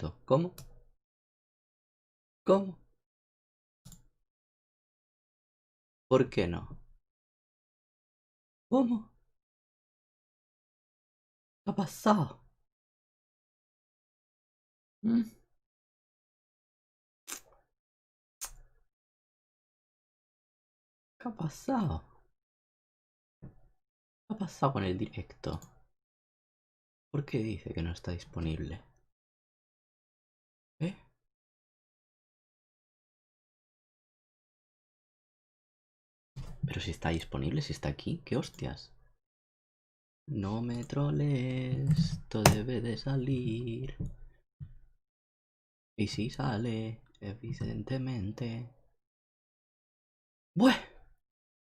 esto? ¿Cómo? ¿Cómo? ¿Por qué no? ¿Cómo? ¿Qué ha pasado? ¿Mm? ¿Qué ha pasado? ¿Qué ha pasado con el directo? ¿Por qué dice que no está disponible? ¿Eh? Pero si está disponible, si está aquí, ¿qué hostias? No me troles, esto debe de salir. Y si sale, evidentemente. Bueno,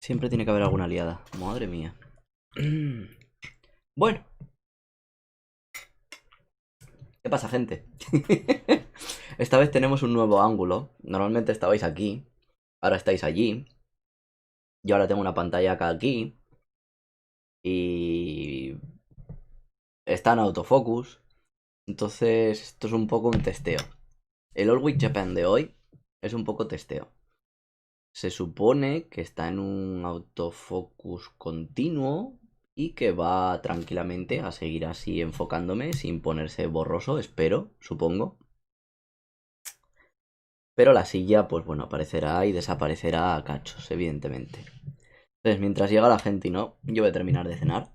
siempre tiene que haber alguna liada. Madre mía. Bueno, ¿qué pasa, gente? Esta vez tenemos un nuevo ángulo. Normalmente estabais aquí, ahora estáis allí. Yo ahora tengo una pantalla acá aquí. Y está en autofocus. Entonces, esto es un poco un testeo. El All Week Japan de hoy es un poco testeo. Se supone que está en un autofocus continuo y que va tranquilamente a seguir así enfocándome sin ponerse borroso, espero, supongo. Pero la silla, pues bueno, aparecerá y desaparecerá a cachos, evidentemente. Entonces, mientras llega la gente y no, yo voy a terminar de cenar.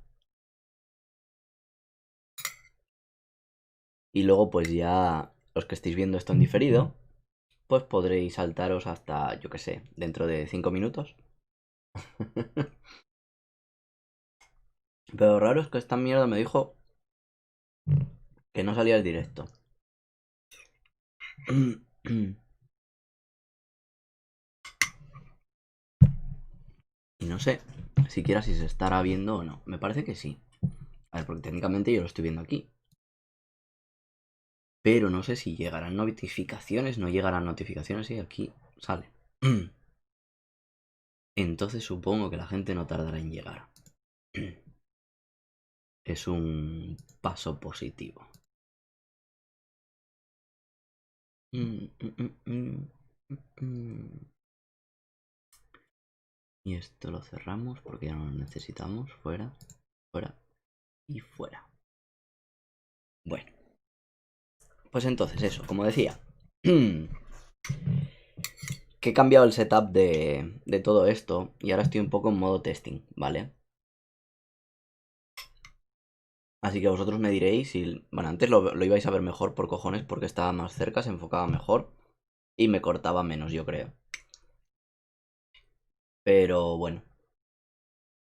Y luego, pues ya los que estéis viendo esto en diferido, pues podréis saltaros hasta, yo que sé, dentro de 5 minutos. Pero lo raro es que esta mierda me dijo que no salía el directo. Y no sé siquiera si se estará viendo o no. Me parece que sí. A ver, porque técnicamente yo lo estoy viendo aquí. Pero no sé si llegarán notificaciones, no llegarán notificaciones y aquí sale. Entonces supongo que la gente no tardará en llegar. Es un paso positivo. Y esto lo cerramos porque ya no lo necesitamos. Fuera, fuera y fuera. Bueno, pues entonces eso, como decía. Que he cambiado el setup de todo esto y ahora estoy un poco en modo testing, ¿vale? Así que vosotros me diréis si... Bueno, antes lo ibais a ver mejor por cojones porque estaba más cerca, se enfocaba mejor y me cortaba menos, yo creo. Pero bueno,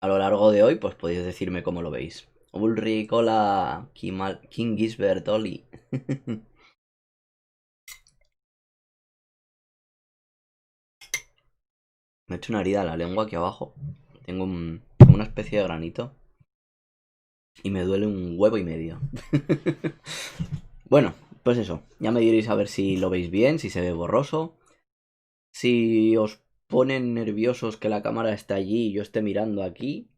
a lo largo de hoy pues podéis decirme cómo lo veis. Ulrich, hola, King Gisbert, Oli. Me he hecho una herida en la lengua aquí abajo. Tengo una especie de granito. Y me duele un huevo y medio. Bueno, pues eso. Ya me diréis a ver si lo veis bien, si se ve borroso. Si os ponen nerviosos que la cámara esté allí y yo esté mirando aquí.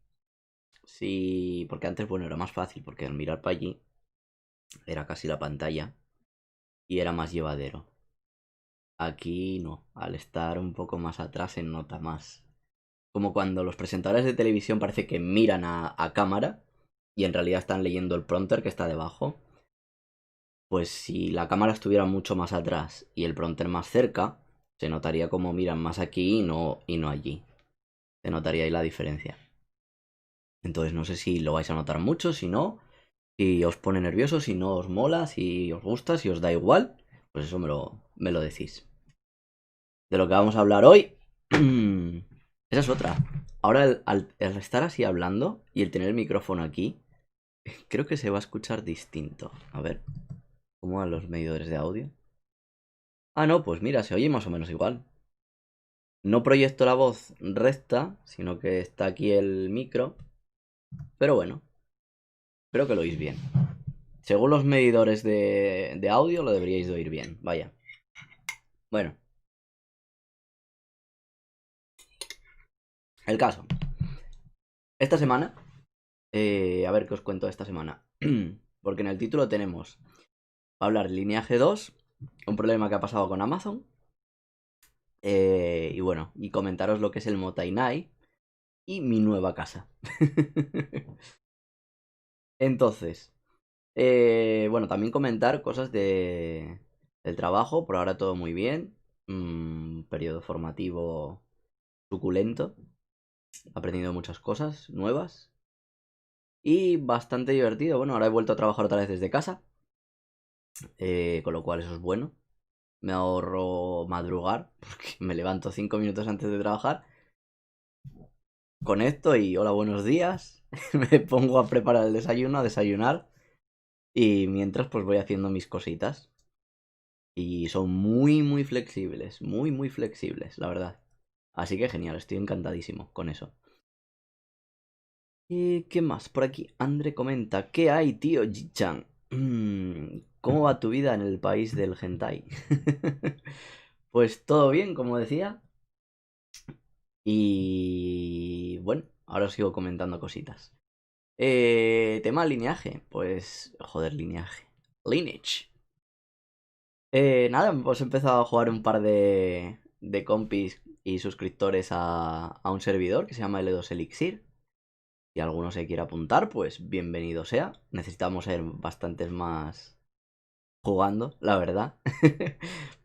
Si... Porque antes, bueno, era más fácil, porque al mirar para allí era casi la pantalla y era más llevadero. Aquí no, al estar un poco más atrás se nota más. Como cuando los presentadores de televisión parece que miran a cámara y en realidad están leyendo el prompter que está debajo. Pues si la cámara estuviera mucho más atrás y el prompter más cerca, se notaría como miran más aquí y no allí. Se notaría ahí la diferencia. Entonces no sé si lo vais a notar mucho, si no, si os pone nervioso, si no os mola, si os gusta, si os da igual, pues eso me lo decís. De lo que vamos a hablar hoy, esa es otra. Ahora al estar así hablando y el tener el micrófono aquí, creo que se va a escuchar distinto. A ver, ¿cómo van los medidores de audio? Ah, no, pues mira, se oye más o menos igual. No proyecto la voz recta, sino que está aquí el micro. Pero bueno, creo que lo oís bien. Según los medidores de audio, lo deberíais de oír bien. Vaya. Bueno, el caso. Esta semana. A ver qué os cuento esta semana. Porque en el título tenemos a hablar de Lineage 2, un problema que ha pasado con Amazon. Y bueno, y comentaros lo que es el Motainai y mi nueva casa. Entonces, bueno, también comentar cosas del trabajo. Por ahora todo muy bien. Periodo formativo suculento. Aprendido muchas cosas nuevas. Y bastante divertido. Bueno, ahora he vuelto a trabajar otra vez desde casa. Con lo cual eso es bueno. Me ahorro madrugar. Porque me levanto 5 minutos antes de trabajar. Conecto y hola, buenos días. Me pongo a preparar el desayuno, a desayunar. Y mientras pues voy haciendo mis cositas. Y son muy, muy flexibles. Muy, muy flexibles, la verdad. Así que genial, estoy encantadísimo con eso. ¿Y qué más? Por aquí, André comenta, ¿qué hay, tío Jichan? ¿Cómo va tu vida en el país del hentai? Pues todo bien, como decía. Y bueno, ahora os sigo comentando cositas. Tema lineaje. Pues, joder, lineaje. Lineage. Nada, hemos empezado a jugar un par de compis y suscriptores a un servidor que se llama L2 Elixir. Si alguno se quiere apuntar, pues bienvenido sea. Necesitamos ser bastantes más jugando, la verdad.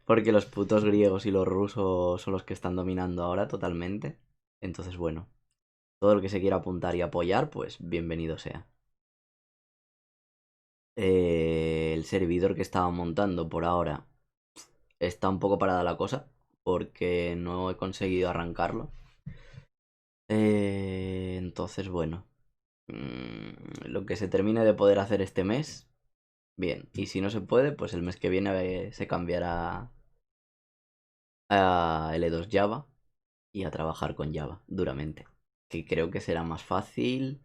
Porque los putos griegos y los rusos son los que están dominando ahora totalmente. Entonces, bueno, todo el que se quiera apuntar y apoyar, pues bienvenido sea. El servidor que estaba montando por ahora está un poco parada la cosa porque no he conseguido arrancarlo. Entonces, bueno, lo que se termine de poder hacer este mes, bien. Y si no se puede, pues el mes que viene se cambiará a L2 Java y a trabajar con Java duramente. Que creo que será más fácil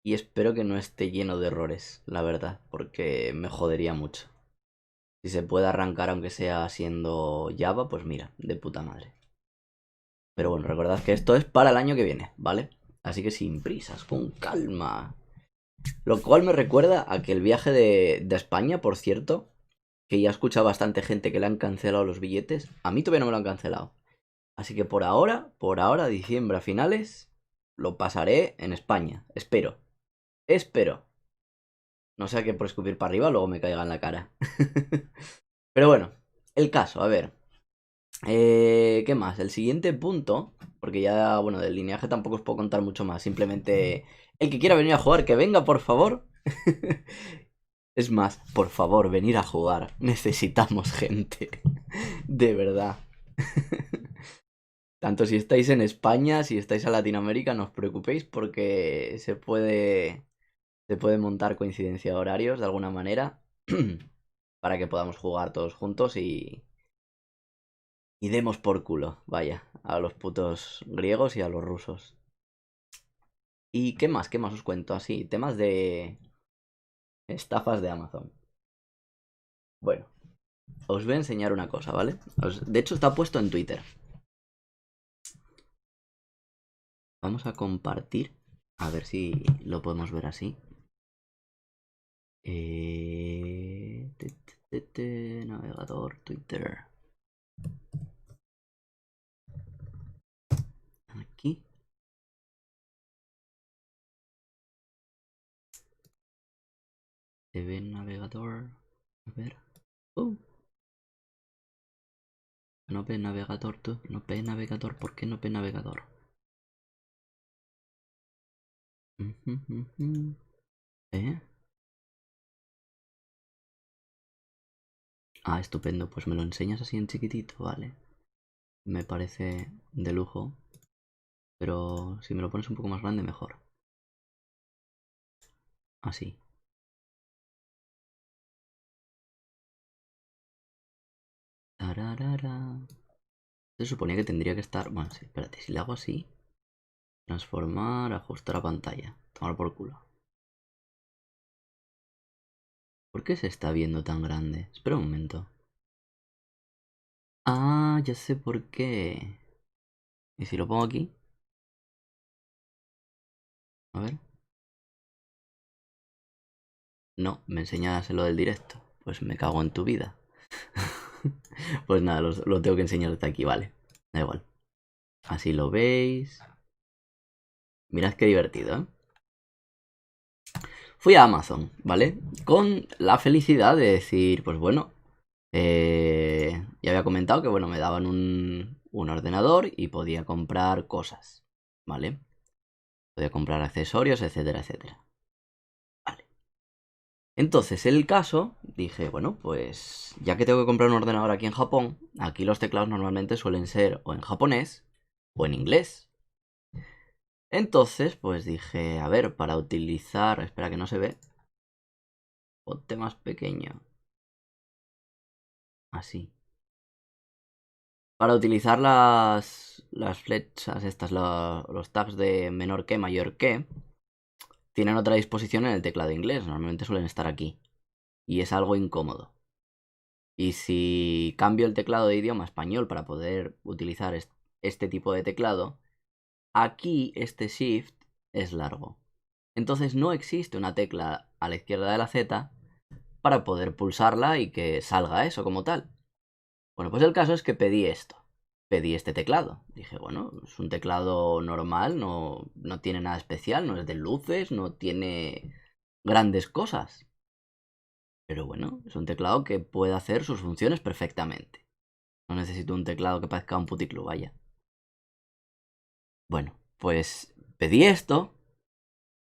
y espero que no esté lleno de errores, la verdad, porque me jodería mucho. Si se puede arrancar aunque sea siendo Java, pues mira, de puta madre. Pero bueno, recordad que esto es para el año que viene, ¿vale? Así que sin prisas, con calma. Lo cual me recuerda a que el viaje de España, por cierto, que ya he escuchado bastante gente que le han cancelado los billetes, a mí todavía no me lo han cancelado. Así que por ahora, diciembre a finales, lo pasaré en España. Espero. Espero. No sea que por escupir para arriba luego me caiga en la cara. Pero bueno, el caso, a ver. ¿Qué más? El siguiente punto, porque ya, bueno, del lineaje tampoco os puedo contar mucho más. Simplemente, el que quiera venir a jugar, que venga, por favor. Es más, por favor, venir a jugar. Necesitamos gente. De verdad. Tanto si estáis en España, si estáis en Latinoamérica, no os preocupéis porque se puede montar coincidencia de horarios de alguna manera para que podamos jugar todos juntos y demos por culo, vaya, a los putos griegos y a los rusos. ¿Y qué más? ¿Qué más os cuento? Así, temas de estafas de Amazon. Bueno, os voy a enseñar una cosa, ¿vale? De hecho, está puesto en Twitter. Vamos a compartir. A ver si lo podemos ver así. Navegador, Twitter. Aquí. Se ve el navegador. A ver. Uh, no ve navegador, tú. No ve navegador. ¿Por qué no ve navegador? ¿Eh? Ah, estupendo. Pues me lo enseñas así en chiquitito, vale. Me parece de lujo. Pero si me lo pones un poco más grande, mejor. Así. Tararara. Se suponía que tendría que estar. Bueno, sí, espérate. Si le hago así. Transformar, ajustar a pantalla. Tomar por culo. ¿Por qué se está viendo tan grande? Espera un momento. Ah, ya sé por qué. ¿Y si lo pongo aquí? A ver. No, me enseñas lo del directo. pues me cago en tu vida. Pues nada, lo tengo que enseñar desde aquí, vale. Da igual. Así lo veis. Mirad qué divertido, ¿eh? Fui a Amazon, ¿vale? Con la felicidad de decir, pues bueno, ya había comentado que, bueno, me daban un ordenador y podía comprar cosas, ¿vale? Podía comprar accesorios, etcétera, etcétera. Vale. Entonces, el caso, dije, bueno, pues ya que tengo que comprar un ordenador aquí en Japón, aquí los teclados normalmente suelen ser o en japonés o en inglés. Entonces, pues dije, a ver, para utilizar... Espera que no se ve. Ponte más pequeño. Así. Para utilizar las flechas estas, los tabs de menor que, mayor que, tienen otra disposición en el teclado inglés. Normalmente suelen estar aquí. Y es algo incómodo. Y si cambio el teclado de idioma español para poder utilizar este tipo de teclado, aquí este shift es largo. Entonces no existe una tecla a la izquierda de la Z para poder pulsarla y que salga eso como tal. Bueno, pues el caso es que pedí esto. Pedí este teclado. Dije, bueno, es un teclado normal, no tiene nada especial, no es de luces, no tiene grandes cosas. Pero bueno, es un teclado que puede hacer sus funciones perfectamente. No necesito un teclado que parezca un puticlub, vaya. Bueno, pues pedí esto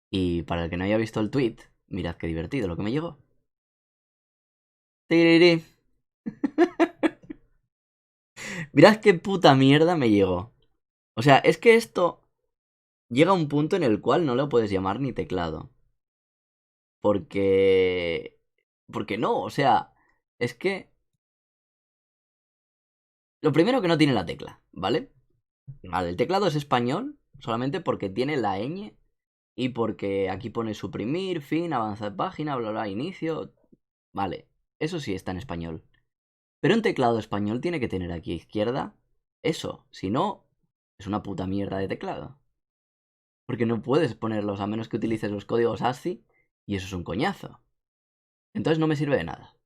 y para el que no haya visto el tweet, mirad qué divertido lo que me llegó. ¡Tiriri! Mirad qué puta mierda me llegó. O sea, es que esto llega a un punto en el cual no lo puedes llamar ni teclado. Porque... Porque no, o sea, es que... Lo primero que no tiene la tecla, ¿vale? Vale, el teclado es español solamente porque tiene la ñ y porque aquí pone suprimir, fin, avanzar página, bla, bla, inicio. Vale, eso sí está en español. Pero un teclado español tiene que tener aquí a izquierda eso, si no, es una puta mierda de teclado. Porque no puedes ponerlos a menos que utilices los códigos ASCII y eso es un coñazo. Entonces no me sirve de nada.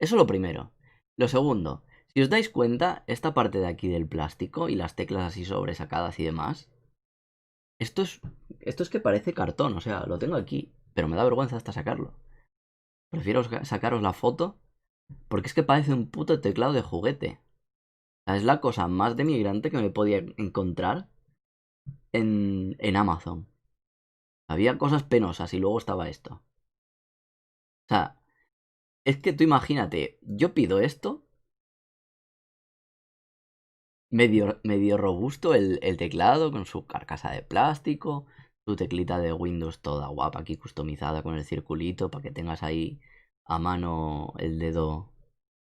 Eso lo primero. Lo segundo, si os dais cuenta, esta parte de aquí del plástico y las teclas así sobresacadas y demás, esto es, esto es que parece cartón, o sea, lo tengo aquí, pero me da vergüenza hasta sacarlo. Prefiero sacaros la foto porque es que parece un puto teclado de juguete. O sea, es la cosa más denigrante que me podía encontrar en Amazon. Había cosas penosas y luego estaba esto. O sea, es que tú imagínate, yo pido esto, medio robusto el teclado con su carcasa de plástico, tu teclita de Windows toda guapa aquí customizada con el circulito para que tengas ahí a mano el dedo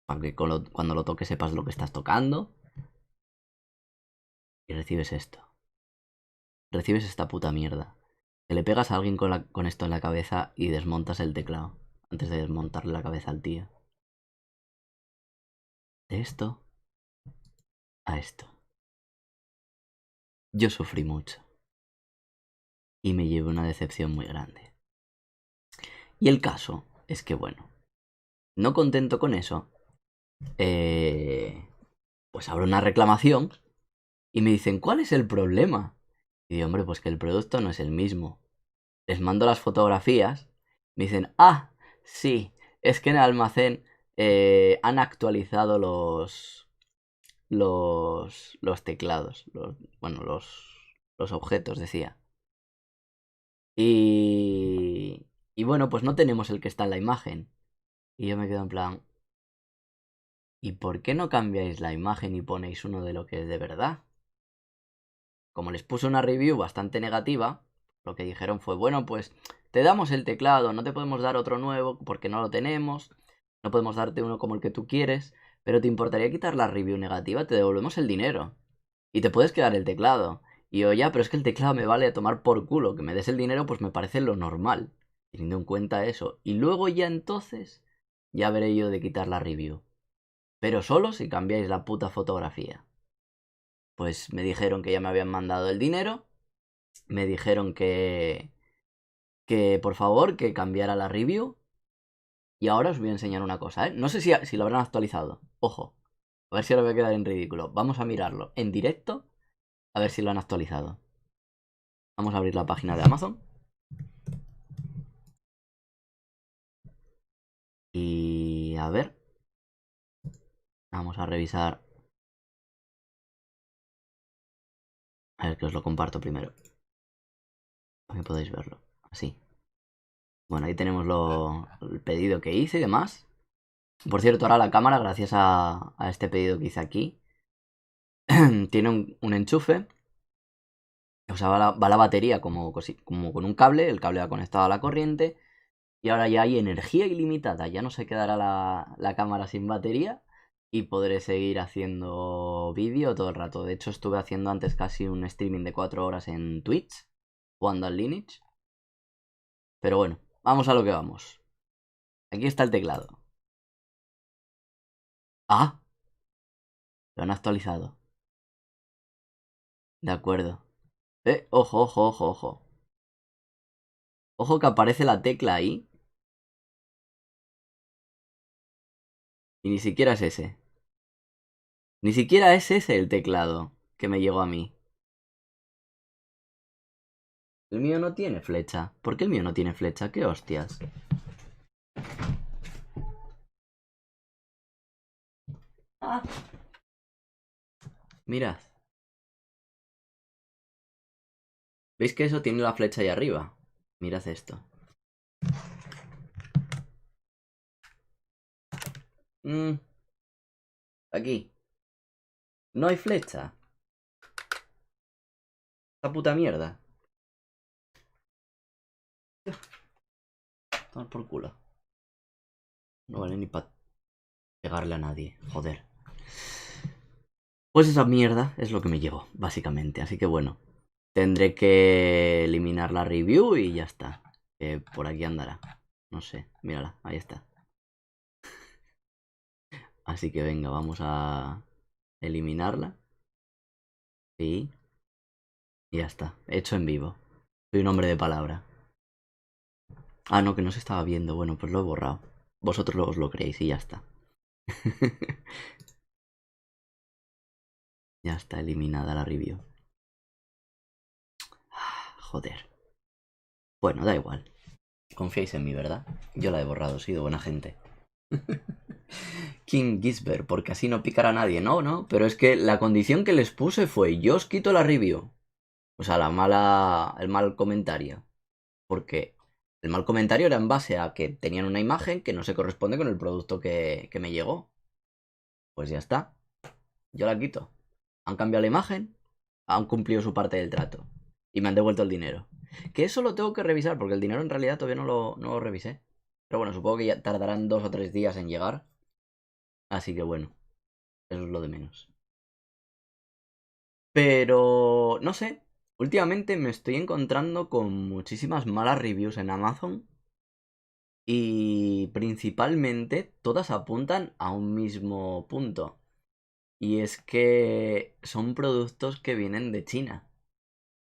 para que cuando lo toques sepas lo que estás tocando. Y recibes esto. Recibes esta puta mierda. Que le pegas a alguien con esto en la cabeza y desmontas el teclado. Antes de desmontarle la cabeza al tío. De esto a esto. Yo sufrí mucho. Y me llevé una decepción muy grande. Y el caso es que, bueno, no contento con eso, pues abro una reclamación y me dicen, ¿cuál es el problema? Y digo, hombre, pues que el producto no es el mismo. Les mando las fotografías, me dicen, ah, sí, es que en el almacén han actualizado los teclados, bueno, los objetos, decía. Y, y bueno, pues no tenemos el que está en la imagen. Y yo me quedo en plan, ¿y por qué no cambiáis la imagen y ponéis uno de lo que es de verdad? Como les puse una review bastante negativa, lo que dijeron fue, bueno, pues te damos el teclado, no te podemos dar otro nuevo porque no lo tenemos, no podemos darte uno como el que tú quieres, pero ¿te importaría quitar la review negativa? Te devolvemos el dinero y te puedes quedar el teclado. Y yo, ya, pero es que el teclado me vale a tomar por culo, que me des el dinero pues me parece lo normal, teniendo en cuenta eso. Y luego ya entonces, ya veré yo de quitar la review. Pero solo si cambiáis la puta fotografía. Pues me dijeron que ya me habían mandado el dinero. Me dijeron que por favor que cambiara la review. Y ahora os voy a enseñar una cosa, ¿eh? No sé si lo habrán actualizado. Ojo. A ver si ahora voy a quedar en ridículo. Vamos a mirarlo en directo. A ver si lo han actualizado. Vamos a abrir la página de Amazon. Y a ver. Vamos a revisar. A ver que os lo comparto primero. Para que podáis verlo. Así. Bueno, ahí tenemos el pedido que hice y demás. Por cierto, ahora la cámara, gracias a este pedido que hice aquí, tiene un enchufe. O sea, va la batería como con un cable. El cable va conectado a la corriente. Y ahora ya hay energía ilimitada. Ya no se quedará la cámara sin batería. Y podré seguir haciendo vídeo todo el rato. De hecho, estuve haciendo antes casi un streaming de 4 horas en Twitch, jugando al Lineage. Pero bueno, vamos a lo que vamos. Aquí está el teclado. Ah, lo han actualizado. De acuerdo. Ojo, ojo, ojo, ojo. Ojo que aparece la tecla ahí. Y ni siquiera es ese. Ni siquiera es ese el teclado que me llegó a mí. El mío no tiene flecha. ¿Por qué el mío no tiene flecha? ¿Qué hostias? Ah. Mirad. ¿Veis que eso tiene la flecha ahí arriba? Mirad esto. Aquí. No hay flecha. Esta puta mierda. Tomar por culo. No vale ni para pegarle a nadie. Joder. Pues esa mierda es lo que me llevo, básicamente. Así que bueno. Tendré que eliminar la review y ya está. Por aquí andará. No sé. Mírala. Ahí está. Así que venga, vamos a eliminarla. Sí. Y ya está. Hecho en vivo. Soy un hombre de palabra. Ah, no, que no se estaba viendo. Bueno, pues lo he borrado. Vosotros os lo creéis y ya está. Ya está eliminada la review. Joder. Bueno, da igual. Confiáis en mí, ¿verdad? Yo la he borrado, he sido buena gente. King Gisbert, porque así no picará a nadie. No, no, pero es que la condición que les puse fue: yo os quito la review. O sea, el mal comentario. Porque el mal comentario era en base a que tenían una imagen que no se corresponde con el producto que me llegó. Pues ya está. Yo la quito. Han cambiado la imagen, han cumplido su parte del trato. Y me han devuelto el dinero. Que eso lo tengo que revisar, porque el dinero en realidad todavía no lo revisé. Pero bueno, supongo que ya tardarán 2 o 3 días en llegar. Así que bueno, eso es lo de menos. Pero, no sé, últimamente me estoy encontrando con muchísimas malas reviews en Amazon. Y principalmente todas apuntan a un mismo punto. Y es que son productos que vienen de China.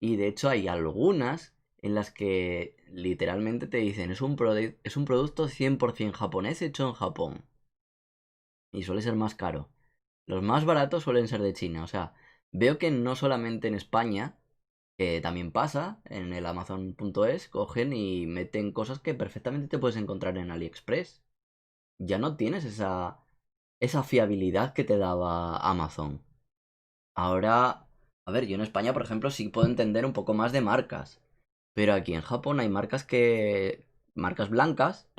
Y de hecho hay algunas en las que literalmente te dicen es un producto 100% japonés hecho en Japón. Y suele ser más caro. Los más baratos suelen ser de China. O sea, veo que no solamente en España, que también pasa, en el Amazon.es, cogen y meten cosas que perfectamente te puedes encontrar en AliExpress. Ya no tienes esa fiabilidad que te daba Amazon. Ahora, a ver, yo en España, por ejemplo, sí puedo entender un poco más de marcas. Pero aquí en Japón hay marcas blancas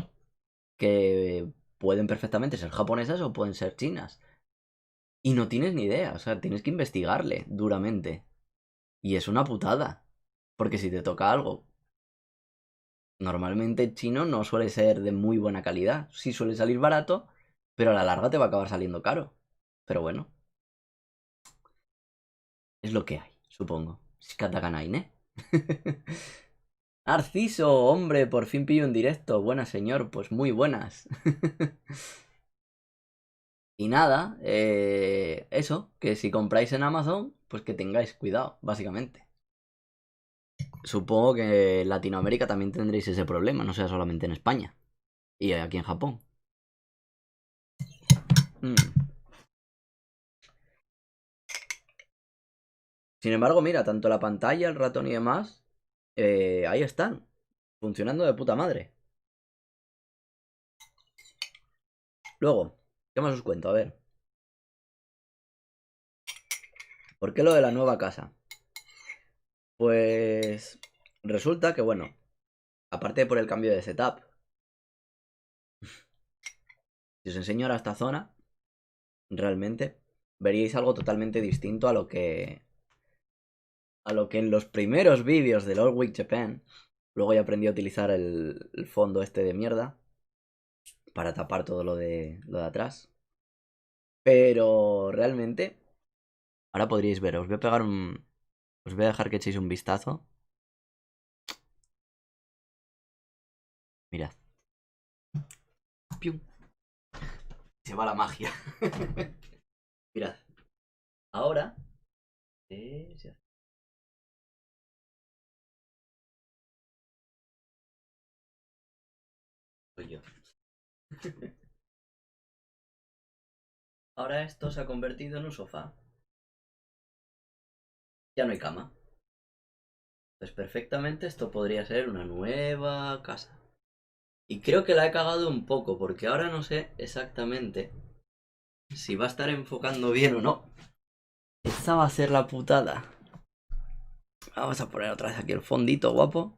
que pueden perfectamente ser japonesas o pueden ser chinas. Y no tienes ni idea, o sea, tienes que investigarle duramente. Y es una putada. Porque si te toca algo, normalmente chino no suele ser de muy buena calidad. Sí suele salir barato, pero a la larga te va a acabar saliendo caro. Pero bueno, es lo que hay, supongo. Shikatakanai, ¿eh? Narciso, hombre, por fin pillo en directo. Buenas, señor, pues muy buenas. Y nada, eso, que si compráis en Amazon, pues que tengáis cuidado, básicamente. Supongo que en Latinoamérica también tendréis ese problema, no sea solamente en España y aquí en Japón. Mm. Sin embargo, mira, tanto la pantalla, el ratón y demás, ahí están, funcionando de puta madre. Luego, ¿qué más os cuento? A ver, ¿por qué lo de la nueva casa? Pues resulta que, bueno, aparte por el cambio de setup, si os enseño ahora esta zona, realmente veríais algo totalmente distinto a lo que en los primeros vídeos de Lord Week Japan. Luego ya aprendí a utilizar el fondo este de mierda para tapar todo lo de atrás. Pero realmente, ahora podríais ver, os voy a pegar un... Os voy a dejar que echéis un vistazo. Mirad. ¡Pium! Se va la magia. Mirad. Ahora... Soy yo. Ahora esto se ha convertido en un sofá. Ya no hay cama. Pues perfectamente esto podría ser una nueva casa. Y creo que la he cagado un poco, porque ahora no sé exactamente si va a estar enfocando bien o no. Esta va a ser la putada. Vamos a poner otra vez aquí el fondito guapo.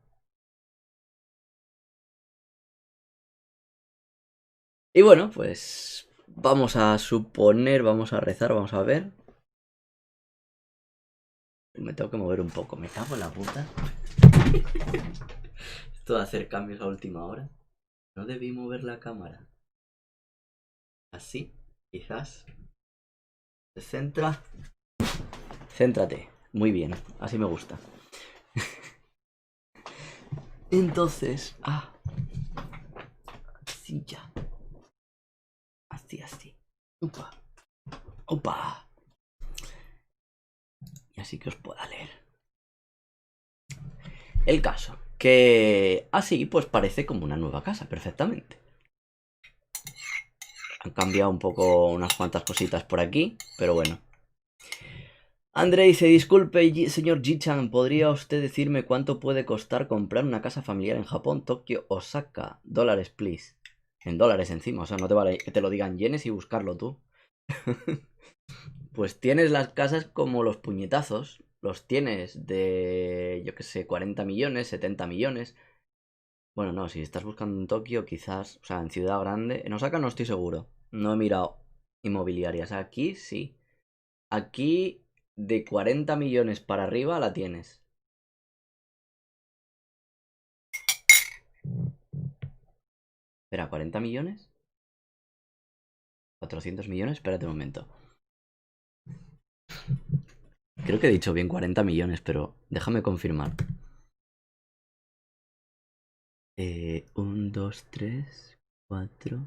Y bueno, pues vamos a suponer, vamos a rezar, vamos a ver. Me tengo que mover un poco, me cago en la puta. Esto de hacer cambios a última hora. No debí mover la cámara. Así, quizás. Se centra. Céntrate. Muy bien, así me gusta. Entonces, así ya. Así, así. Upa. Opa. Y así que os pueda leer. El caso, que así pues parece como una nueva casa, perfectamente. Han cambiado un poco unas cuantas cositas por aquí, pero bueno. André dice, disculpe, señor Ji-chan, ¿podría usted decirme cuánto puede costar comprar una casa familiar en Japón, Tokio, Osaka? Dólares, please. En dólares encima, o sea, no te vale que te lo digan yenes y buscarlo tú. Pues tienes las casas como los puñetazos. Los tienes de, yo qué sé, 40 millones, 70 millones. Bueno, no, si estás buscando en Tokio, quizás, o sea, en ciudad grande. En Osaka no estoy seguro. No he mirado inmobiliarias. Aquí sí. Aquí de 40 millones para arriba la tienes. Espera, ¿40 millones? ¿400 millones? Espérate un momento. Creo que he dicho bien 40 millones, pero déjame confirmar. 1, 2, 3, 4.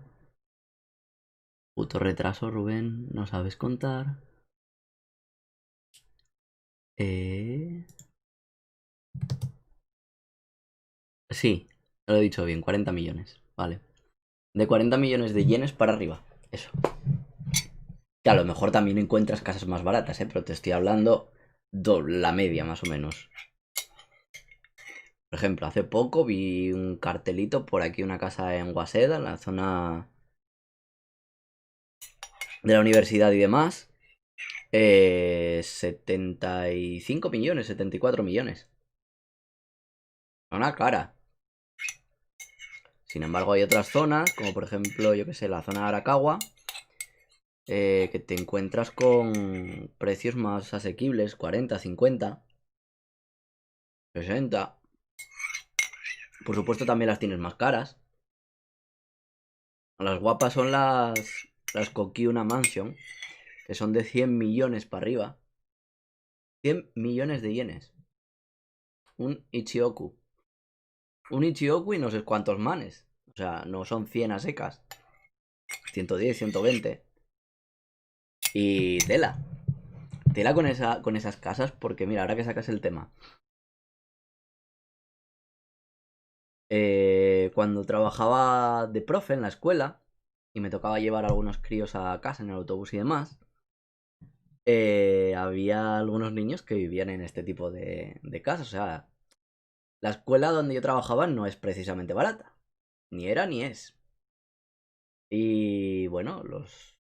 Puto retraso, Rubén. No sabes contar. Sí, lo he dicho bien, 40 millones. Vale. De 40 millones de yenes para arriba. Eso. Que a lo mejor también encuentras casas más baratas, ¿eh? Pero te estoy hablando la media, más o menos. Por ejemplo, hace poco vi un cartelito por aquí, una casa en Waseda, en la zona de la universidad y demás. 75 millones, 74 millones. Una cara. Sin embargo, hay otras zonas, como por ejemplo, yo que sé, la zona de Arakawa, que te encuentras con precios más asequibles, 40, 50, 60. Por supuesto también las tienes más caras. Las guapas son las Kokiuna Mansion, que son de 100 millones para arriba. 100 millones de yenes. Un Ichioku. Un Ichioku y no sé cuántos manes. O sea, no son 100 a secas. 110, 120. Y tela. Tela con esas casas porque mira, ahora que sacas el tema. Cuando trabajaba de profe en la escuela, y me tocaba llevar a algunos críos a casa en el autobús y demás, había algunos niños que vivían en este tipo de casas. O sea, la escuela donde yo trabajaba no es precisamente barata. Ni era ni es. Y bueno, los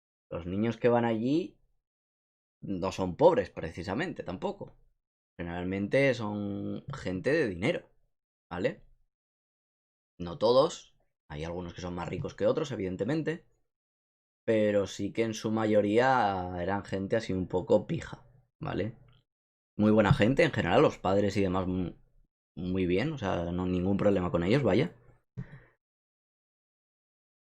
niños que van allí no son pobres precisamente tampoco. Generalmente son gente de dinero, ¿vale? No todos. Hay algunos que son más ricos que otros, evidentemente. Pero sí que en su mayoría eran gente así un poco pija, ¿vale? Muy buena gente, en general, los padres y demás muy bien, o sea, no ningún problema con ellos, vaya.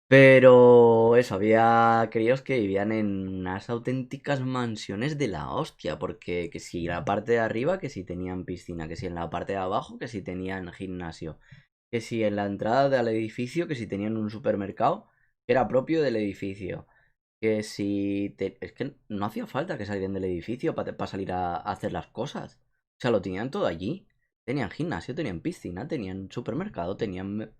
Pero eso, había críos que vivían en unas auténticas mansiones de la hostia, porque que si la parte de arriba, que si tenían piscina, que si en la parte de abajo, que si tenían gimnasio, que si en la entrada del edificio, que si tenían un supermercado que era propio del edificio, que si... Es que no hacía falta que salieran del edificio para salir a hacer las cosas. O sea, lo tenían todo allí. Tenían gimnasio, tenían piscina, tenían supermercado, tenían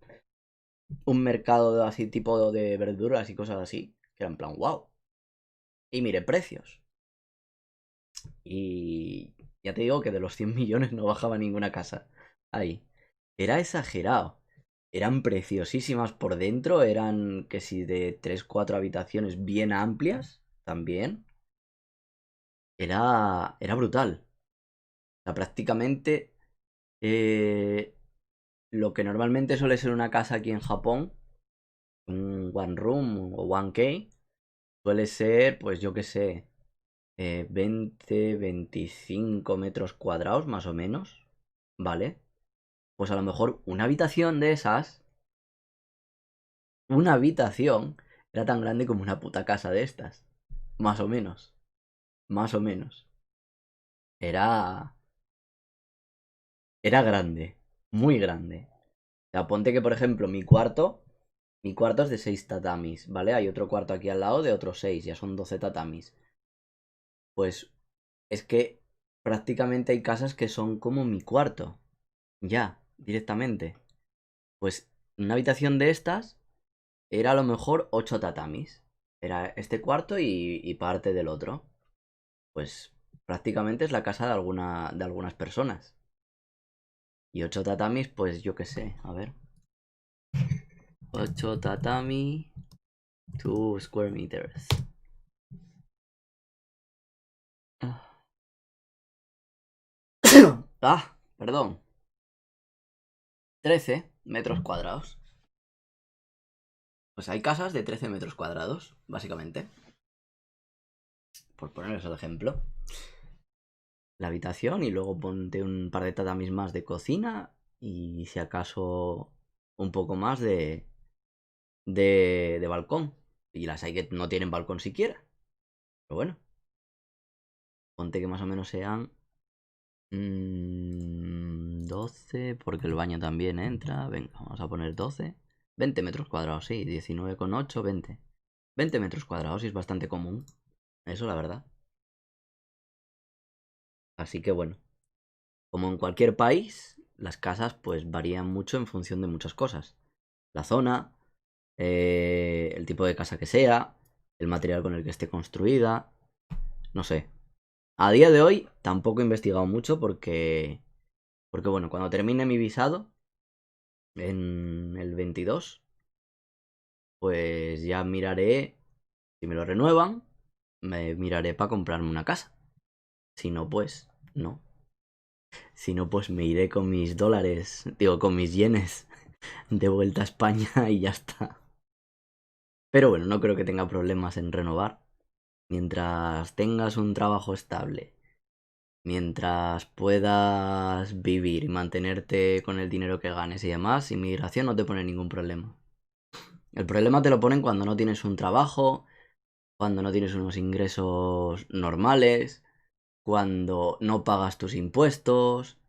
un mercado así tipo de verduras y cosas así, que era en plan, wow. Y mire, precios. Y ya te digo que de los 100 millones no bajaba ninguna casa. Ahí. Era exagerado. Eran preciosísimas por dentro, eran que si de 3 4 habitaciones bien amplias, también. Era brutal. O sea, prácticamente lo que normalmente suele ser una casa aquí en Japón, un one room o one K, suele ser, pues yo qué sé, 20, 25 metros cuadrados más o menos, ¿vale? Pues a lo mejor una habitación de esas, una habitación, era tan grande como una puta casa de estas. Más o menos, más o menos. Era, era grande, muy grande. O sea, ponte que, por ejemplo, mi cuarto es de 6 tatamis, ¿vale? Hay otro cuarto aquí al lado de otros 6, ya son 12 tatamis. Pues es que prácticamente hay casas que son como mi cuarto. Ya, directamente. Pues una habitación de estas era a lo mejor 8 tatamis. Era este cuarto y parte del otro. Pues prácticamente es la casa de algunas personas. Y 8 tatamis, pues yo qué sé, a ver. 8 tatami, 2 square meters. Ah, perdón. 13 metros cuadrados. Pues hay casas de 13 metros cuadrados, básicamente. Por poner eso de ejemplo. La habitación y luego ponte un par de tatamis más de cocina y si acaso un poco más de balcón. Y las hay que no tienen balcón siquiera. Pero bueno, ponte que más o menos sean 12, porque el baño también entra. Venga, vamos a poner 12. 20 metros cuadrados, sí, 19,8, 20. 20 metros cuadrados y es bastante común. Eso, la verdad. Así que bueno, como en cualquier país, las casas pues varían mucho en función de muchas cosas. La zona, el tipo de casa que sea, el material con el que esté construida, no sé. A día de hoy tampoco he investigado mucho porque bueno, cuando termine mi visado, en el 22, pues ya miraré, si me lo renuevan, me miraré para comprarme una casa. Si no, pues no. Si no, pues me iré con mis dólares, digo, con mis yenes de vuelta a España y ya está. Pero bueno, no creo que tenga problemas en renovar. Mientras tengas un trabajo estable, mientras puedas vivir y mantenerte con el dinero que ganes y demás, inmigración no te pone ningún problema. El problema te lo ponen cuando no tienes un trabajo, cuando no tienes unos ingresos normales, cuando no pagas tus impuestos,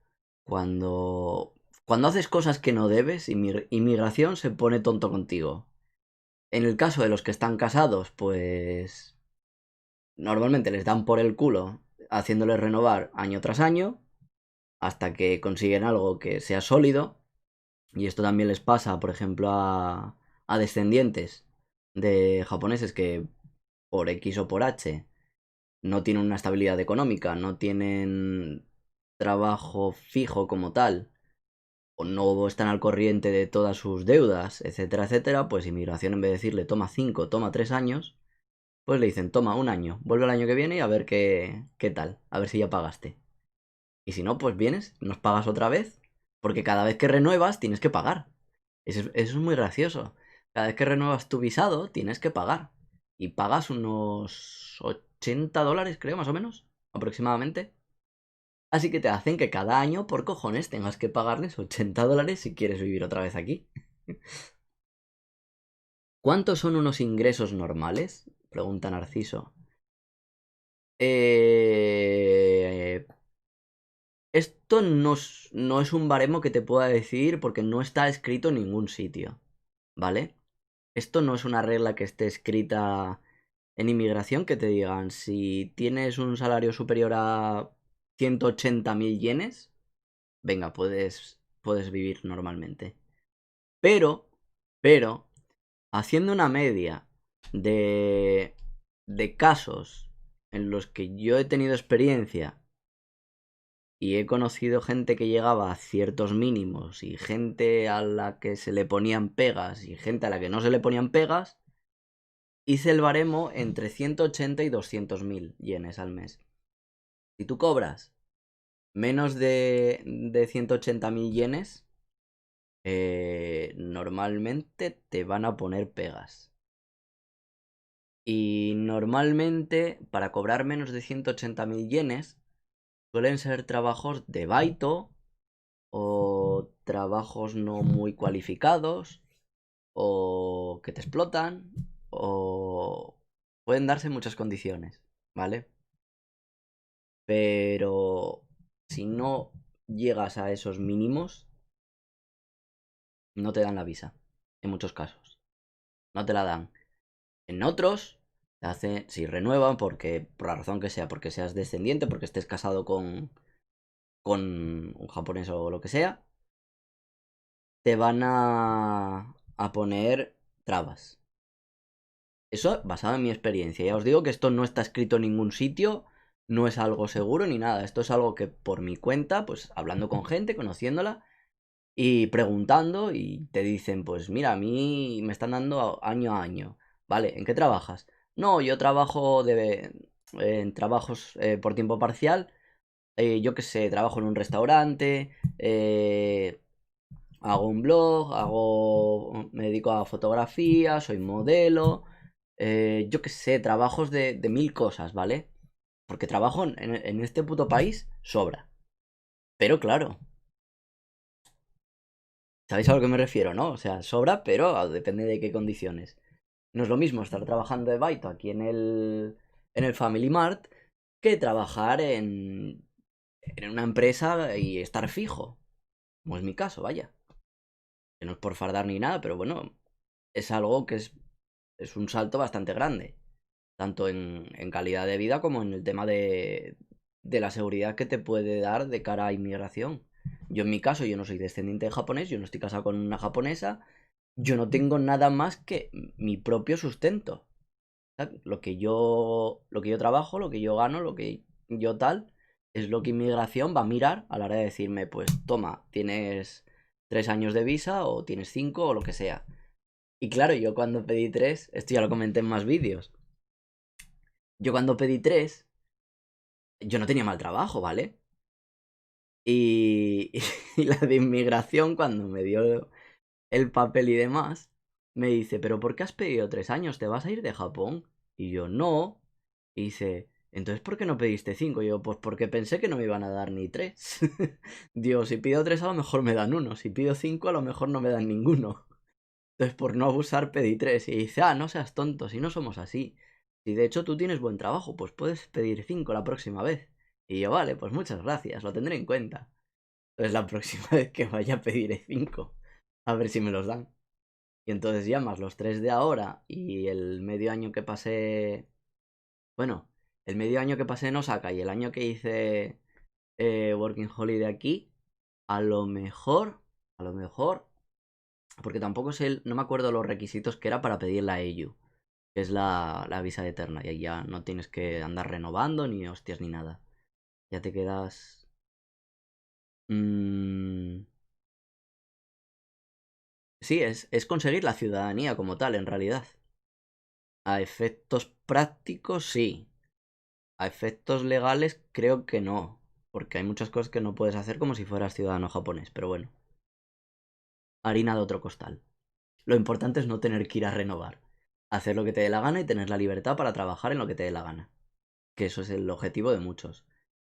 cuando haces cosas que no debes, inmigración se pone tonto contigo. En el caso de los que están casados, pues normalmente les dan por el culo haciéndoles renovar año tras año hasta que consiguen algo que sea sólido. Y esto también les pasa, por ejemplo, a descendientes de japoneses que por X o por H no tienen una estabilidad económica, no tienen trabajo fijo como tal, o no están al corriente de todas sus deudas, etcétera, etcétera, pues inmigración en vez de decirle toma 5, toma 3 años, pues le dicen toma un año, vuelve el año que viene y a ver qué tal, a ver si ya pagaste. Y si no, pues vienes, nos pagas otra vez, porque cada vez que renuevas tienes que pagar. Eso es muy gracioso. Cada vez que renuevas tu visado tienes que pagar. Y pagas unos $80, creo, más o menos, aproximadamente. Así que te hacen que cada año, por cojones, tengas que pagarles $80 si quieres vivir otra vez aquí. ¿Cuántos son unos ingresos normales? Pregunta Narciso. Esto no es un baremo que te pueda decir porque no está escrito en ningún sitio, ¿vale? Esto no es una regla que esté escrita en inmigración que te digan si tienes un salario superior a 180.000 yenes, venga, puedes vivir normalmente. Pero, pero, haciendo una media de, de casos en los que yo he tenido experiencia y he conocido gente que llegaba a ciertos mínimos y gente a la que se le ponían pegas y gente a la que no se le ponían pegas, hice el baremo entre 180 y 200.000 yenes al mes. Si tú cobras menos de 180.000 yenes, normalmente te van a poner pegas. Y normalmente, para cobrar menos de 180.000 yenes, suelen ser trabajos de baito o trabajos no muy cualificados o que te explotan o pueden darse muchas condiciones, ¿vale? Pero si no llegas a esos mínimos, no te dan la visa, en muchos casos. No te la dan. En otros, te hacen, si renuevan, porque por la razón que sea, porque seas descendiente, porque estés casado con un japonés o lo que sea, te van a poner trabas. Eso basado en mi experiencia. Ya os digo que esto no está escrito en ningún sitio, no es algo seguro ni nada. Esto es algo que por mi cuenta, pues hablando con gente, conociéndola y preguntando y te dicen, pues mira, a mí me están dando año a año. Vale, ¿en qué trabajas? No, yo trabajo en trabajos por tiempo parcial. Yo qué sé, trabajo en un restaurante, hago un blog, me dedico a fotografía, soy modelo, yo qué sé, trabajos de mil cosas, ¿vale? Porque trabajo en este puto país sobra. Pero claro, ¿sabéis a lo que me refiero, no? O sea, sobra, pero depende de qué condiciones. No es lo mismo estar trabajando de baito aquí en el Family Mart que trabajar en una empresa y estar fijo. Como es mi caso, vaya. Que no es por fardar ni nada, pero bueno, es algo que es un salto bastante grande. Tanto en calidad de vida como en el tema de la seguridad que te puede dar de cara a inmigración. Yo en mi caso, yo no soy descendiente de japonés, yo no estoy casado con una japonesa, yo no tengo nada más que mi propio sustento. ¿Sabes? Lo que yo trabajo, lo que yo gano, lo que yo tal, es lo que inmigración va a mirar a la hora de decirme, pues toma, tienes 3 años de visa o tienes 5 o lo que sea. Y claro, yo cuando pedí 3, esto ya lo comenté en más vídeos, yo cuando pedí 3, yo no tenía mal trabajo, ¿vale? Y, y la de inmigración, cuando me dio el papel y demás, me dice, ¿pero por qué has pedido 3 años? ¿Te vas a ir de Japón? Y yo, no. Y dice, entonces, ¿por qué no pediste 5? Y yo, pues porque pensé que no me iban a dar ni 3. Digo, si pido 3 a lo mejor me dan uno. Si pido 5 a lo mejor no me dan ninguno. Entonces, por no abusar, pedí 3. Y dice, no seas tonto, si no somos así. Si de hecho tú tienes buen trabajo, pues puedes pedir 5 la próxima vez. Y yo, vale, pues muchas gracias, lo tendré en cuenta. Entonces la próxima vez que vaya pediré 5. A ver si me los dan. Y entonces ya más los 3 de ahora y el medio año que pasé... Bueno, el medio año que pasé en Osaka y el año que hice Working Holiday aquí, a lo mejor, porque tampoco sé, no me acuerdo los requisitos que era para pedir la EU. que es la visa eterna. Y ahí ya no tienes que andar renovando ni hostias ni nada. Ya te quedas... Sí, es conseguir la ciudadanía como tal, en realidad. A efectos prácticos, sí. A efectos legales, creo que no. Porque hay muchas cosas que no puedes hacer como si fueras ciudadano japonés. Pero bueno, harina de otro costal. Lo importante es no tener que ir a renovar. Hacer lo que te dé la gana y tener la libertad para trabajar en lo que te dé la gana. Que eso es el objetivo de muchos.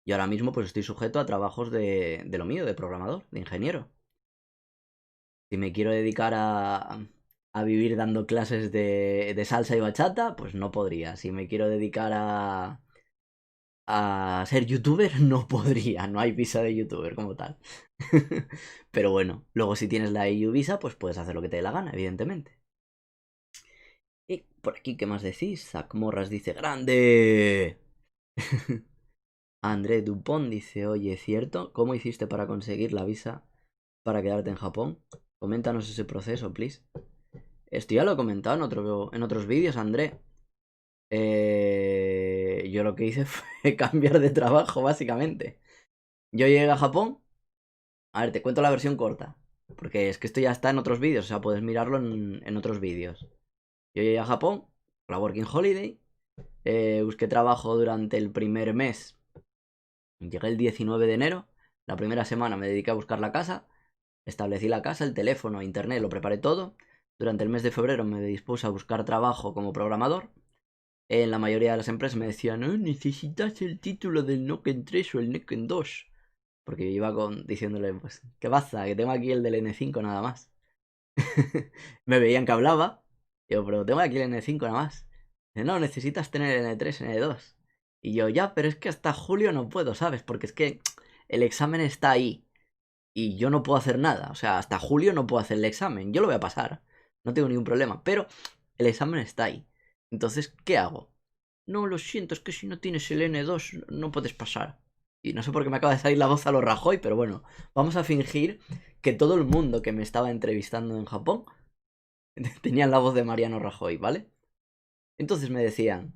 Y ahora mismo pues estoy sujeto a trabajos de lo mío, de programador, de ingeniero. Si me quiero dedicar a vivir dando clases de salsa y bachata, pues no podría. Si me quiero dedicar a ser youtuber, no podría. No hay visa de youtuber como tal. Pero bueno, luego si tienes la EU visa, pues puedes hacer lo que te dé la gana, evidentemente. Y por aquí, ¿qué más decís? Zack Morras dice, ¡grande! André Dupont dice, oye, ¿cierto? ¿Cómo hiciste para conseguir la visa para quedarte en Japón? Coméntanos ese proceso, please. Esto ya lo he comentado en otros vídeos, André. Yo lo que hice fue cambiar de trabajo, básicamente. Yo llegué a Japón. A ver, te cuento la versión corta. Porque es que esto ya está en otros vídeos, o sea, puedes mirarlo en otros vídeos. Yo llegué a Japón, la Working Holiday. Busqué trabajo durante el primer mes. Llegué el 19 de enero. La primera semana me dediqué a buscar la casa. Establecí la casa, el teléfono, internet, lo preparé todo. Durante el mes de febrero me dispuse a buscar trabajo como programador. En la mayoría de las empresas me decían, no, necesitas el título del Noken 3 o el Noken 2. Porque yo iba diciéndole, pues, ¿qué pasa? Que tengo aquí el del N5 nada más. Me veían que hablaba. Yo, pero tengo aquí el N5 nada más. Dice, no, necesitas tener el N3, N2. Y yo, ya, pero es que hasta julio no puedo, ¿sabes? Porque es que el examen está ahí. Y yo no puedo hacer nada. O sea, hasta julio no puedo hacer el examen. Yo lo voy a pasar. No tengo ningún problema. Pero el examen está ahí. Entonces, ¿qué hago? No, lo siento, es que si no tienes el N2 no puedes pasar. Y no sé por qué me acaba de salir la voz a los Rajoy, pero bueno, vamos a fingir que todo el mundo que me estaba entrevistando en Japón tenían la voz de Mariano Rajoy, ¿vale? Entonces me decían,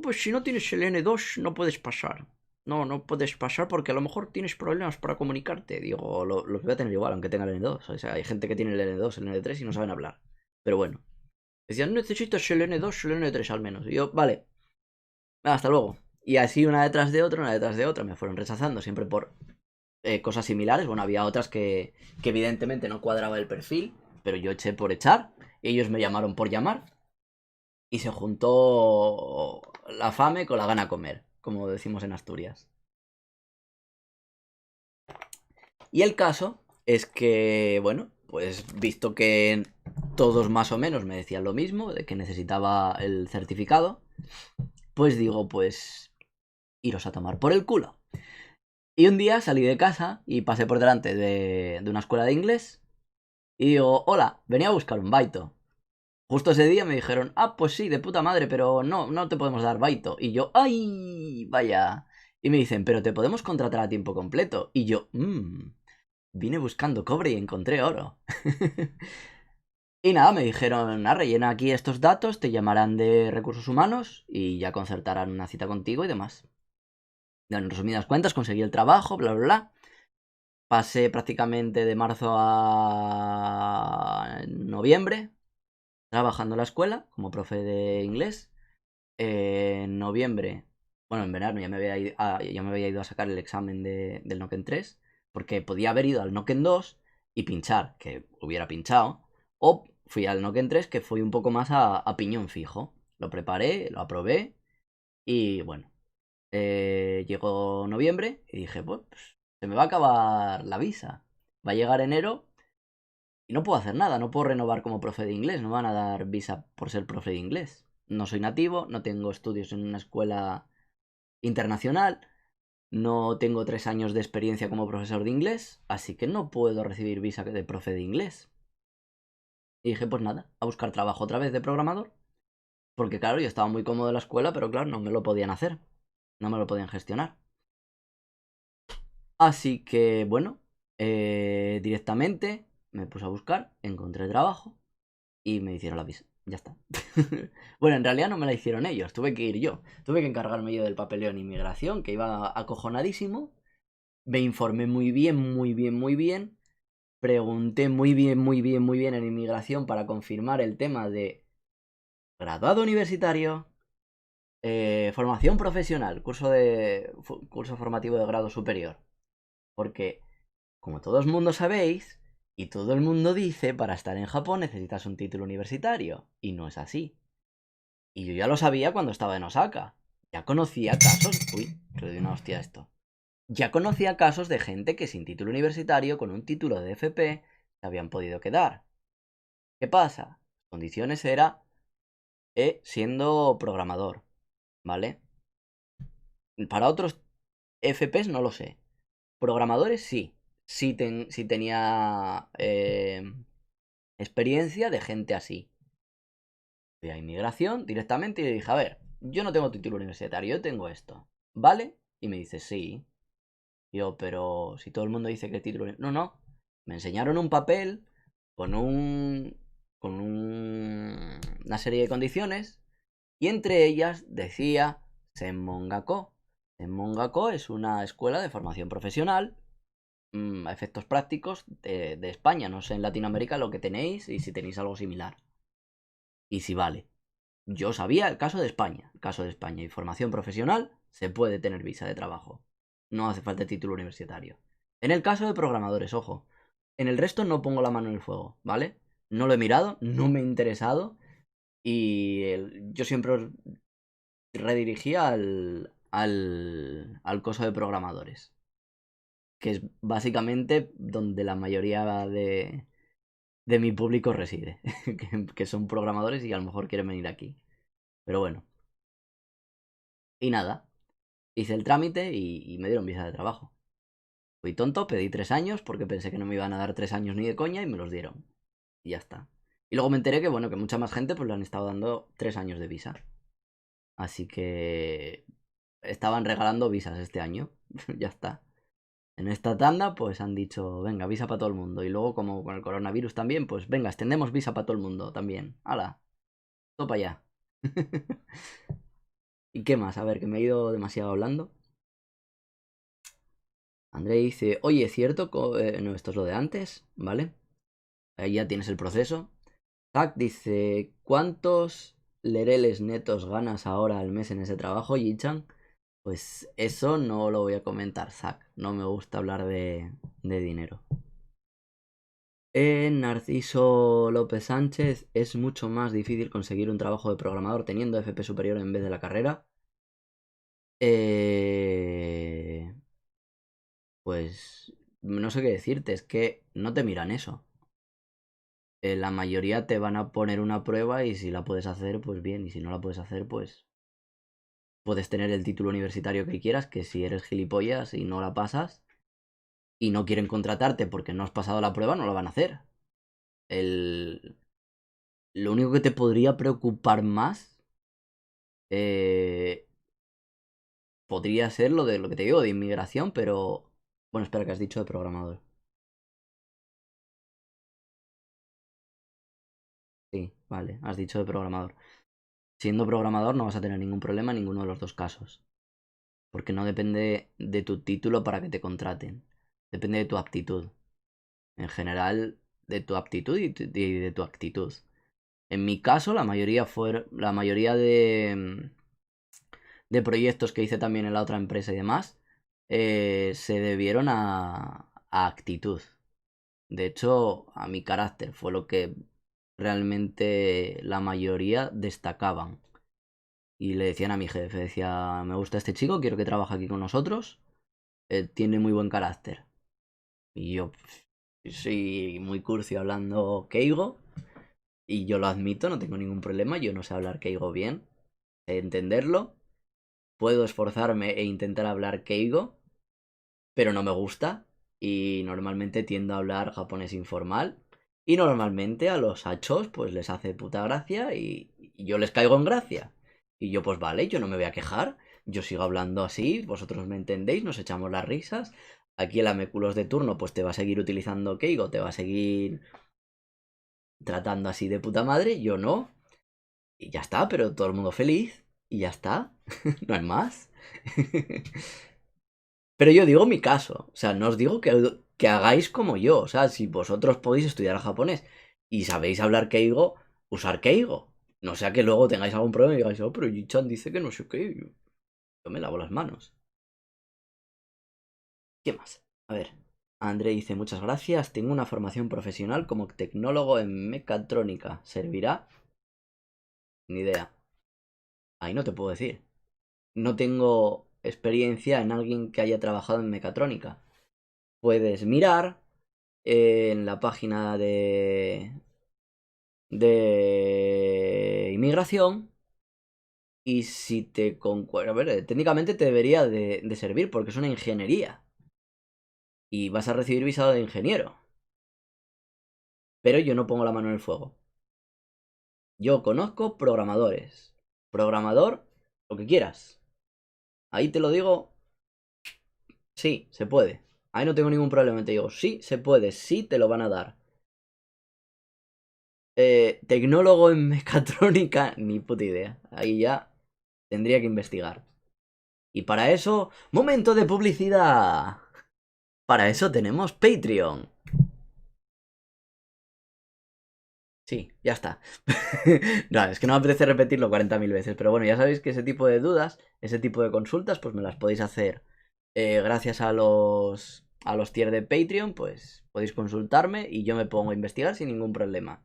pues si no tienes el N2 no puedes pasar. No, no puedes pasar porque a lo mejor tienes problemas para comunicarte. Digo, los voy a tener igual, aunque tenga el N2. O sea, hay gente que tiene el N2, el N3 y no saben hablar. Pero bueno. Decían, necesitas el N2, el N3 al menos. Y yo, vale, hasta luego. Y así una detrás de otra, una detrás de otra. Me fueron rechazando siempre por cosas similares. Bueno, había otras que evidentemente no cuadraba el perfil, pero yo eché por echar. Ellos me llamaron por llamar. Y se juntó la fame con la gana de comer, como decimos en Asturias. Y el caso es que, bueno, pues visto que todos más o menos me decían lo mismo, de que necesitaba el certificado, pues digo, pues iros a tomar por el culo. Y un día salí de casa y pasé por delante de una escuela de inglés y digo, hola, venía a buscar un baito. Justo ese día me dijeron, ah, pues sí, de puta madre, pero no, no te podemos dar baito. Y yo, ay, vaya. Y me dicen, pero te podemos contratar a tiempo completo. Y yo, vine buscando cobre y encontré oro. Y nada, me dijeron, ah, rellena aquí estos datos, te llamarán de recursos humanos y ya concertarán una cita contigo y demás. En resumidas cuentas, conseguí el trabajo, bla, bla, bla. Pasé prácticamente de marzo a noviembre trabajando en la escuela como profe de inglés. En noviembre, bueno, en verano ya me había ido a sacar el examen del Noken 3, porque podía haber ido al Noken 2 y pinchar, que hubiera pinchado, o fui al Noken 3, que fui un poco más a piñón fijo. Lo preparé, lo aprobé y bueno, llegó noviembre y dije, pues se me va a acabar la visa. Va a llegar enero y no puedo hacer nada, no puedo renovar como profe de inglés, no me van a dar visa por ser profe de inglés. No soy nativo, no tengo estudios en una escuela internacional, no tengo 3 años de experiencia como profesor de inglés, así que no puedo recibir visa de profe de inglés. Y dije, pues nada, a buscar trabajo otra vez de programador, porque claro, yo estaba muy cómodo en la escuela, pero claro, no me lo podían hacer, no me lo podían gestionar. Así que bueno, directamente me puse a buscar, encontré trabajo y me hicieron la visa. Ya está. Bueno, en realidad no me la hicieron ellos, tuve que ir yo. Tuve que encargarme yo del papeleo en inmigración, que iba acojonadísimo. Me informé muy bien, muy bien, muy bien. Pregunté muy bien, muy bien, muy bien en inmigración para confirmar el tema de graduado universitario, formación profesional, curso formativo de grado superior. Porque, como todo el mundo sabéis, y todo el mundo dice, para estar en Japón necesitas un título universitario. Y no es así. Y yo ya lo sabía cuando estaba en Osaka. Ya conocía casos... Uy, le doy una hostia a esto. Ya conocía casos de gente que sin título universitario, con un título de FP, se habían podido quedar. ¿Qué pasa? Las condiciones era siendo programador, ¿vale? Para otros FPs no lo sé. Programadores sí. Sí tenía experiencia de gente así. Fui a inmigración directamente y le dije, a ver, yo no tengo título universitario, yo tengo esto. ¿Vale? Y me dice, sí. Yo, pero si todo el mundo dice que el título... No, no. Me enseñaron un papel con una serie de condiciones y entre ellas decía Senmongako. Senmongako es una escuela de formación profesional a efectos prácticos de España. No sé en Latinoamérica lo que tenéis y si tenéis algo similar. Y si vale. Yo sabía el caso de España. El caso de España y formación profesional se puede tener visa de trabajo. No hace falta título universitario. En el caso de programadores, ojo. En el resto no pongo la mano en el fuego, ¿vale? No lo he mirado, no me he interesado. Y yo siempre os redirigía al coso de programadores. Que es básicamente donde la mayoría de mi público reside. Que son programadores y a lo mejor quieren venir aquí. Pero bueno. Y nada. Hice el trámite y me dieron visa de trabajo. Fui tonto, pedí 3 años porque pensé que no me iban a dar 3 años ni de coña y me los dieron. Y ya está. Y luego me enteré que, bueno, que mucha más gente pues le han estado dando 3 años de visa. Así que estaban regalando visas este año. Ya está. En esta tanda pues han dicho, venga, visa para todo el mundo. Y luego como con el coronavirus también, pues venga, extendemos visa para todo el mundo también. ¡Hala! Todo para allá. ¿Y qué más? A ver, que me he ido demasiado hablando. André dice, oye, ¿cierto? No, esto es lo de antes, ¿vale? Ahí ya tienes el proceso. Zack dice, ¿cuántos lereles netos ganas ahora al mes en ese trabajo, Yichan? Pues eso no lo voy a comentar, Zack. No me gusta hablar de dinero. Narciso López Sánchez, es mucho más difícil conseguir un trabajo de programador teniendo FP superior en vez de la carrera. Pues no sé qué decirte, es que no te miran eso. La mayoría te van a poner una prueba y si la puedes hacer, pues bien, y si no la puedes hacer, pues puedes tener el título universitario que quieras, que si eres gilipollas y no la pasas y no quieren contratarte porque no has pasado la prueba, no la van a hacer. El... Lo único que te podría preocupar más eh, podría ser lo de lo que te digo, de inmigración, pero... Bueno, espera, que has dicho de programador. Sí, vale, has dicho de programador. Siendo programador no vas a tener ningún problema en ninguno de los dos casos. Porque no depende de tu título para que te contraten. Depende de tu aptitud. En general, de tu aptitud y de tu actitud. En mi caso, la mayoría de proyectos que hice también en la otra empresa y demás, se debieron a actitud. De hecho, a mi carácter fue lo que realmente la mayoría destacaban. Y le decían a mi jefe, decía, me gusta este chico, quiero que trabaje aquí con nosotros, tiene muy buen carácter. Y yo soy muy cursi hablando keigo, y yo lo admito, no tengo ningún problema, yo no sé hablar keigo bien, sé entenderlo, puedo esforzarme e intentar hablar keigo, pero no me gusta, y normalmente tiendo a hablar japonés informal, y normalmente a los hachos pues les hace puta gracia y yo les caigo en gracia. Y yo pues vale, yo no me voy a quejar, yo sigo hablando así, vosotros me entendéis, nos echamos las risas. Aquí el ameculos de turno pues te va a seguir utilizando Keigo, te va a seguir tratando así de puta madre, yo no. Y ya está, pero todo el mundo feliz. Y ya está. No hay más. Pero yo digo mi caso. O sea, no os digo que hagáis como yo. O sea, si vosotros podéis estudiar japonés y sabéis hablar Keigo, usar Keigo. No sea que luego tengáis algún problema y digáis, oh, pero Yi-chan dice que no sé qué. Yo me lavo las manos. ¿Qué más? A ver. André dice, muchas gracias. Tengo una formación profesional como tecnólogo en mecatrónica. ¿Servirá? Ni idea. Ahí no te puedo decir. No tengo experiencia en alguien que haya trabajado en mecatrónica. Puedes mirar en la página de inmigración y si te concuerda, a ver, técnicamente te debería de servir porque es una ingeniería y vas a recibir visado de ingeniero. Pero yo no pongo la mano en el fuego. Yo conozco programadores. Programador, lo que quieras. Ahí te lo digo, sí, se puede. Ahí no tengo ningún problema. Te digo, sí, se puede, sí te lo van a dar. Tecnólogo en mecatrónica, ni puta idea. Ahí ya tendría que investigar. Y para eso, momento de publicidad. Para eso tenemos Patreon. Sí, ya está. No, es que no me apetece repetirlo 40.000 veces, pero bueno, ya sabéis que ese tipo de dudas, ese tipo de consultas, pues me las podéis hacer gracias a los tiers de Patreon, pues podéis consultarme y yo me pongo a investigar sin ningún problema.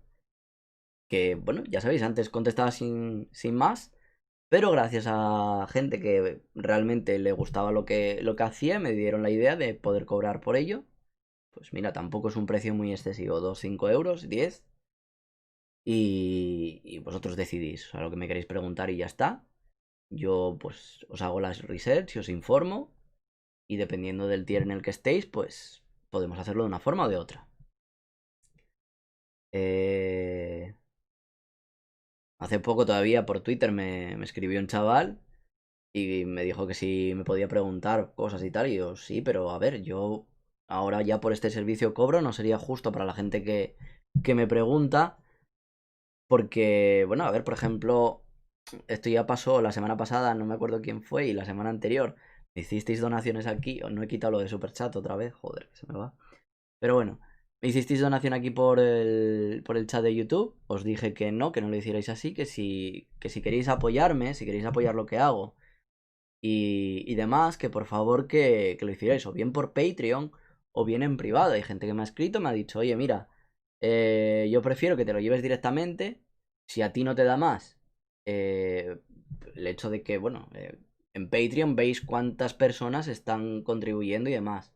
Que, bueno, ya sabéis, antes contestaba sin más, pero gracias a gente que realmente le gustaba lo que hacía, me dieron la idea de poder cobrar por ello. Pues mira, tampoco es un precio muy excesivo, 2 5 euros, 10. Y vosotros decidís a lo que me queréis preguntar y ya está. Yo pues os hago las research y os informo. Y dependiendo del tier en el que estéis, pues podemos hacerlo de una forma o de otra. Eh... Hace poco todavía por Twitter me escribió un chaval y me dijo que si me podía preguntar cosas y tal. Y yo, sí, pero a ver, yo ahora ya por este servicio cobro, no sería justo para la gente que me pregunta. Porque, bueno, a ver, por ejemplo, esto ya pasó la semana pasada, no me acuerdo quién fue, y la semana anterior me hicisteis donaciones aquí, o no he quitado lo de Superchat otra vez, joder, que se me va. Pero bueno, me hicisteis donación aquí por el chat de YouTube, os dije que no lo hicierais así, que si queréis apoyarme, si queréis apoyar lo que hago y demás, que por favor que lo hicierais, o bien por Patreon, o bien en privado. Hay gente que me ha escrito, me ha dicho, oye, mira, yo prefiero que te lo lleves directamente, si a ti no te da más. El hecho de que, bueno, en Patreon veis cuántas personas están contribuyendo y demás.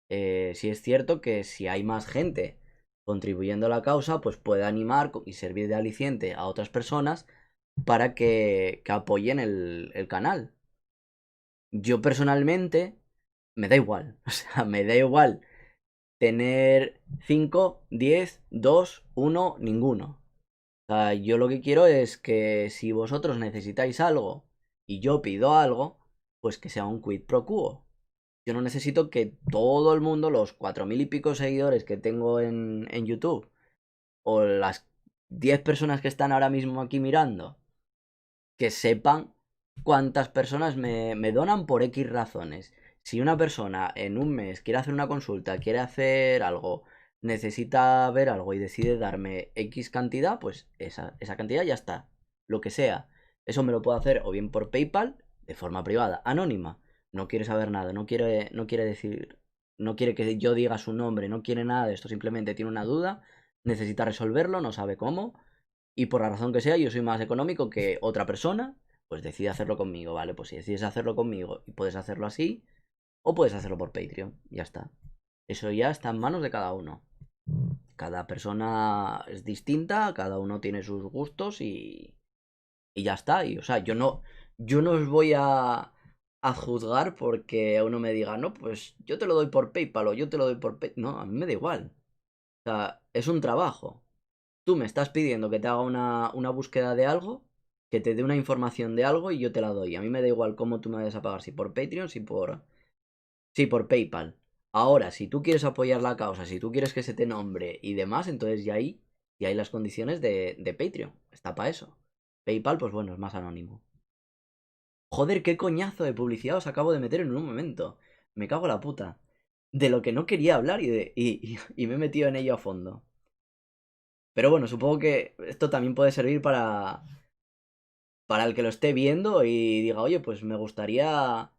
Sí es cierto que si hay más gente contribuyendo a la causa, pues puede animar y servir de aliciente a otras personas para que apoyen el canal. Yo personalmente me da igual, o sea, me da igual tener 5 10 2 1 ninguno. O sea, yo lo que quiero es que si vosotros necesitáis algo y yo pido algo, pues que sea un quid pro quo. Yo no necesito que todo el mundo, los 4.000 y pico seguidores que tengo en YouTube, o las 10 personas que están ahora mismo aquí mirando, que sepan cuántas personas me donan por X razones. Si una persona en un mes quiere hacer una consulta, quiere hacer algo, necesita ver algo y decide darme X cantidad, pues esa cantidad ya está. Lo que sea. Eso me lo puedo hacer o bien por PayPal, de forma privada, anónima. No quiere saber nada, no quiere decir, no quiere que yo diga su nombre, no quiere nada de esto, simplemente tiene una duda, necesita resolverlo, no sabe cómo, y por la razón que sea, yo soy más económico que otra persona, pues decide hacerlo conmigo, ¿vale? Pues si decides hacerlo conmigo y puedes hacerlo así, o puedes hacerlo por Patreon, ya está. Eso ya está en manos de cada uno. Cada persona es distinta, cada uno tiene sus gustos y ya está. Y, o sea, yo no os voy a juzgar porque uno me diga, no, pues yo te lo doy por PayPal o yo te lo doy por PayPal. No, a mí me da igual. O sea, es un trabajo. Tú me estás pidiendo que te haga una búsqueda de algo, que te dé una información de algo y yo te la doy. A mí me da igual cómo tú me vayas a pagar, si por Patreon, si por PayPal. Ahora, si tú quieres apoyar la causa, si tú quieres que se te nombre y demás, entonces ya hay las condiciones de Patreon. Está para eso. PayPal, pues bueno, es más anónimo. Joder, qué coñazo de publicidad os acabo de meter en un momento. Me cago en la puta. De lo que no quería hablar y me he metido en ello a fondo. Pero bueno, supongo que esto también puede servir para el que lo esté viendo y diga, oye, pues me gustaría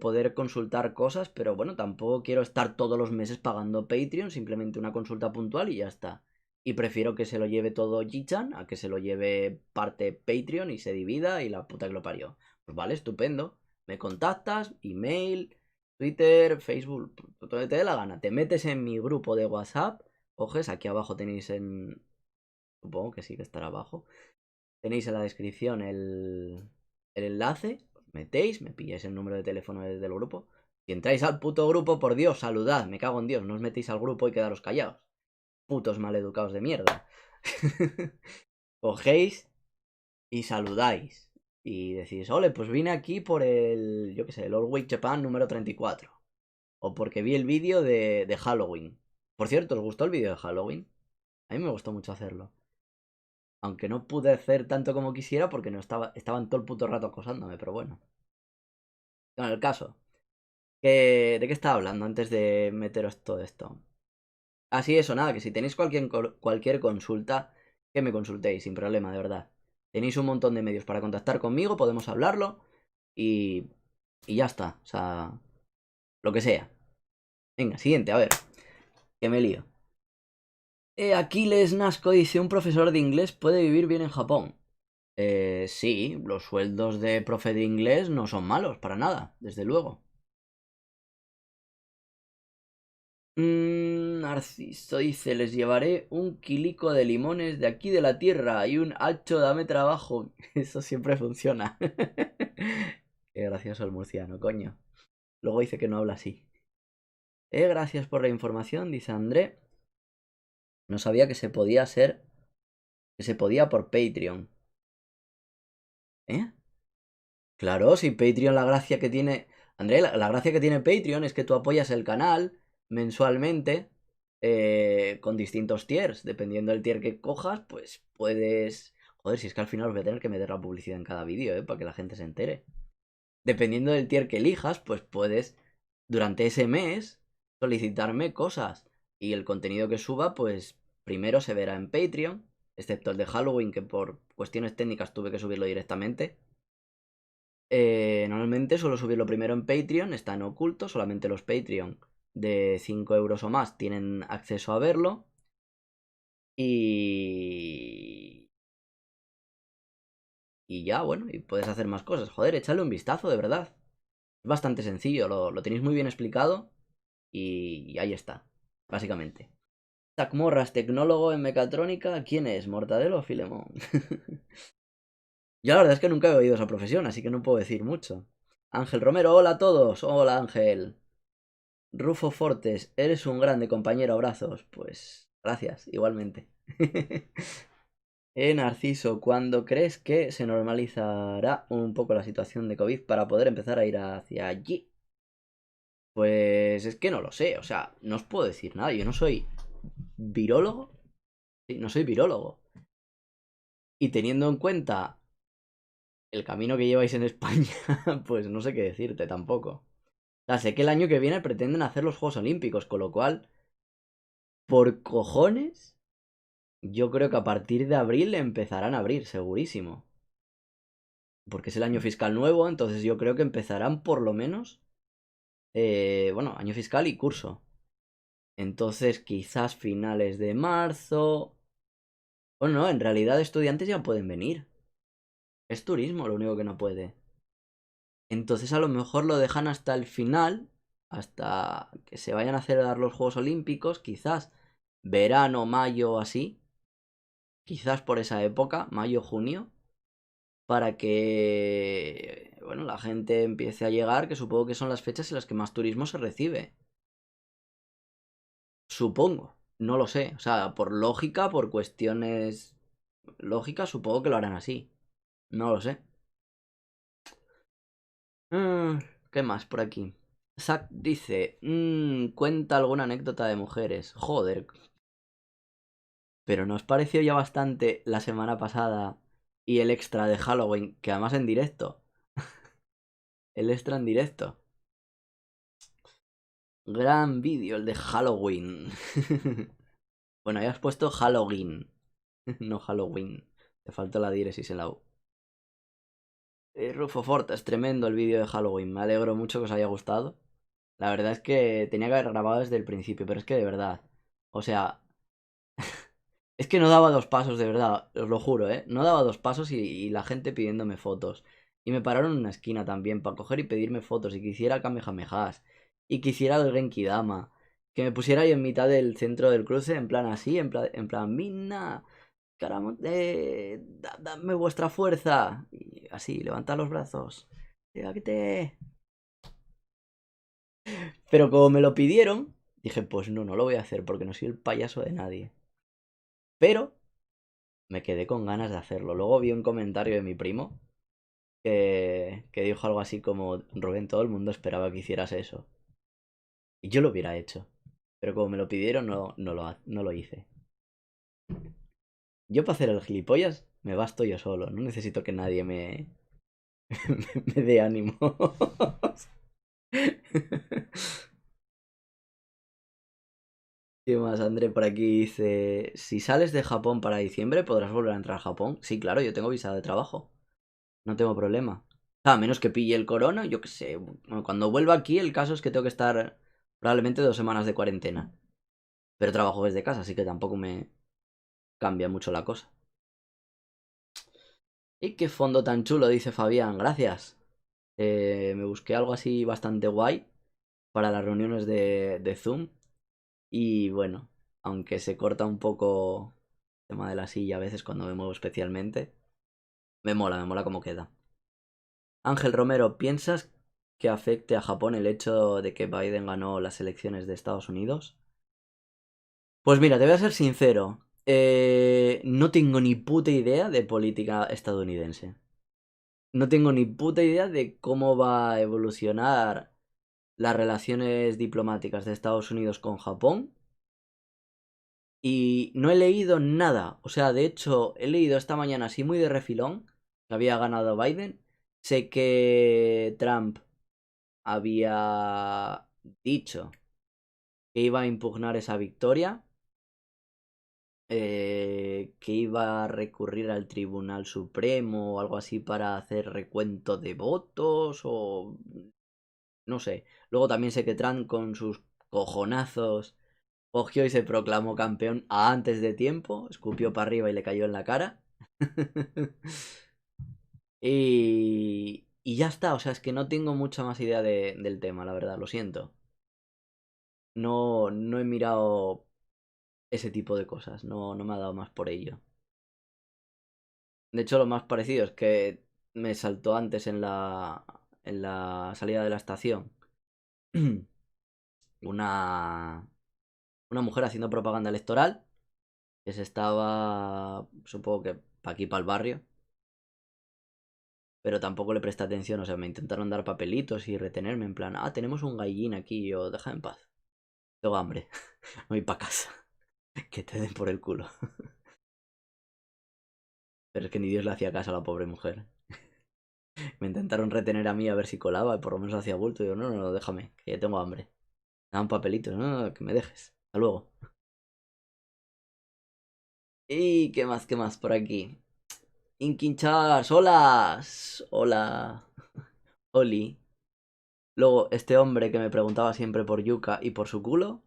poder consultar cosas, pero bueno, tampoco quiero estar todos los meses pagando Patreon, simplemente una consulta puntual y ya está. Y prefiero que se lo lleve todo G-Chan a que se lo lleve parte Patreon y se divida y la puta que lo parió. Pues vale, estupendo. Me contactas, email, Twitter, Facebook, todo te dé la gana. Te metes en mi grupo de WhatsApp. Coges, aquí abajo tenéis en... Supongo que sí que estará abajo. Tenéis en la descripción el enlace, os metéis, me pilláis el número de teléfono desde el grupo. Si entráis al puto grupo, por Dios, saludad, me cago en Dios, no os metéis al grupo y quedaros callados. Putos maleducados de mierda. Cogéis y saludáis. Y decís, ole, pues vine aquí por el, yo qué sé, el All Week Japan número 34. O porque vi el vídeo de Halloween. Por cierto, ¿os gustó el vídeo de Halloween? A mí me gustó mucho hacerlo. Aunque no pude hacer tanto como quisiera porque no estaban todo el puto rato acosándome, pero bueno. Bueno, el caso. ¿De qué estaba hablando antes de meteros todo esto? Así eso, nada, que si tenéis cualquier consulta, que me consultéis, sin problema, de verdad. Tenéis un montón de medios para contactar conmigo, podemos hablarlo y, y ya está. O sea, lo que sea. Venga, siguiente, a ver, que me lío. Aquiles Nasco dice, un profesor de inglés puede vivir bien en Japón. Sí, los sueldos de profe de inglés no son malos, para nada, desde luego. Narciso dice, les llevaré un kilico de limones de aquí de la tierra y un hacho, dame trabajo. Eso siempre funciona. Qué gracioso el murciano, coño. Luego dice que no habla así. Gracias por la información, dice André. No sabía que se podía ser, que se podía por Patreon. ¿Eh? Claro, si Patreon la gracia que tiene... André, la gracia que tiene Patreon es que tú apoyas el canal mensualmente con distintos tiers. Dependiendo del tier que cojas, pues puedes... Joder, si es que al final os voy a tener que meter la publicidad en cada vídeo, para que la gente se entere. Dependiendo del tier que elijas, pues puedes, durante ese mes, solicitarme cosas. Y el contenido que suba, pues primero se verá en Patreon, excepto el de Halloween, que por cuestiones técnicas tuve que subirlo directamente. Normalmente suelo subirlo primero en Patreon, está en oculto, solamente los Patreon de 5 euros o más tienen acceso a verlo. Y... Y ya, bueno, y puedes hacer más cosas. Joder, échale un vistazo, de verdad. Es bastante sencillo, lo tenéis muy bien explicado y ahí está, básicamente. Zach Morras, tecnólogo en mecatrónica, ¿quién es? ¿Mortadelo o Filemón? Yo la verdad es que nunca he oído esa profesión, así que no puedo decir mucho. Ángel Romero, hola a todos. Hola Ángel. Rufo Fortes, eres un grande compañero, abrazos. Pues gracias, igualmente. Narciso, ¿cuándo crees que se normalizará un poco la situación de COVID para poder empezar a ir hacia allí? Pues es que no lo sé, o sea, no os puedo decir nada, yo no soy virólogo, sí, no soy virólogo. Y teniendo en cuenta el camino que lleváis en España, pues no sé qué decirte tampoco. O sea, sé que el año que viene pretenden hacer los Juegos Olímpicos, con lo cual, por cojones, yo creo que a partir de abril empezarán a abrir, segurísimo. Porque es el año fiscal nuevo, entonces yo creo que empezarán por lo menos, bueno, año fiscal y curso. Entonces quizás finales de marzo. Bueno, no, en realidad estudiantes ya pueden venir. Es turismo lo único que no puede. Entonces a lo mejor lo dejan hasta el final, hasta que se vayan a hacer los Juegos Olímpicos, quizás verano, mayo, así. Quizás por esa época, mayo, junio, para que, bueno, la gente empiece a llegar, que supongo que son las fechas en las que más turismo se recibe. Supongo, no lo sé. O sea, por lógica, por cuestiones lógicas, supongo que lo harán así. No lo sé. Mm, ¿Qué más por aquí? Zack dice, cuenta alguna anécdota de mujeres. Joder. Pero ¿nos pareció ya bastante la semana pasada Y el extra de Halloween, que además en directo. El extra en directo. Gran vídeo, el de Halloween. Bueno, ahí has puesto Halloween. No Halloween. Te faltó la diéresis en la U. Rufo Forte, es tremendo el vídeo de Halloween. Me alegro mucho que os haya gustado. La verdad es que tenía que haber grabado desde el principio, pero es que de verdad. O sea, es que no daba dos pasos, de verdad, os lo juro, ¿eh? No daba dos pasos y la gente pidiéndome fotos. Y me pararon en una esquina también para coger y pedirme fotos. Y que hiciera Kamehamehas. Y que hiciera el Genki Dama. Que me pusiera ahí en mitad del centro del cruce, en plan así, en plan, Minna, dadme vuestra fuerza. Y así, levantad los brazos. Llévate. Pero como me lo pidieron, dije, pues no, no lo voy a hacer porque no soy el payaso de nadie. Pero me quedé con ganas de hacerlo. Luego vi un comentario de mi primo que dijo algo así como, Rubén, todo el mundo esperaba que hicieras eso. Y yo lo hubiera hecho. Pero como me lo pidieron, no lo hice. Yo para hacer el gilipollas me basto yo solo. No necesito que nadie me dé ánimo. ¿Qué más, André? Por aquí dice, si sales de Japón para diciembre, ¿podrás volver a entrar a Japón? Sí, claro, yo tengo visa de trabajo. No tengo problema. A menos que pille el corona, yo qué sé. Bueno, cuando vuelva aquí, el caso es que tengo que estar probablemente 2 semanas de cuarentena. Pero trabajo desde casa, así que tampoco me cambia mucho la cosa. Y qué fondo tan chulo, dice Fabián. Gracias. Me busqué algo así bastante guay para las reuniones de Zoom. Y bueno, aunque se corta un poco el tema de la silla a veces cuando me muevo especialmente, me mola cómo queda. Ángel Romero, ¿piensas que afecte a Japón el hecho de que Biden ganó las elecciones de Estados Unidos? Pues mira, te voy a ser sincero. No tengo ni puta idea de política estadounidense. No tengo ni puta idea de cómo va a evolucionar las relaciones diplomáticas de Estados Unidos con Japón. Y no he leído nada. O sea, de hecho, he leído esta mañana así muy de refilón que había ganado Biden. Sé que Trump había dicho que iba a impugnar esa victoria, que iba a recurrir al Tribunal Supremo o algo así para hacer recuento de votos o no sé. Luego también sé que Trump con sus cojonazos cogió y se proclamó campeón antes de tiempo, escupió para arriba y le cayó en la cara. Y ya está, o sea, es que no tengo mucha más idea del tema, la verdad, lo siento. No, no he mirado ese tipo de cosas, no, no me ha dado más por ello. De hecho, lo más parecido es que me saltó antes en la salida de la estación una, una mujer haciendo propaganda electoral que se estaba, supongo que para aquí, para el barrio, pero tampoco le presté atención, o sea, me intentaron dar papelitos y retenerme en plan, tenemos un gallín aquí, y yo, deja en paz, tengo hambre, me voy para casa, que te den por el culo. Pero es que ni Dios le hacía caso a la pobre mujer. Me intentaron retener a mí a ver si colaba, y por lo menos hacía bulto, y yo, no, no, no, déjame, que ya tengo hambre. Me dan papelitos, no, no, que me dejes, hasta luego. ¿Y qué más por aquí? Inquinchar, olas, hola, Oli. Luego, este hombre que me preguntaba siempre por Yuka y por su culo,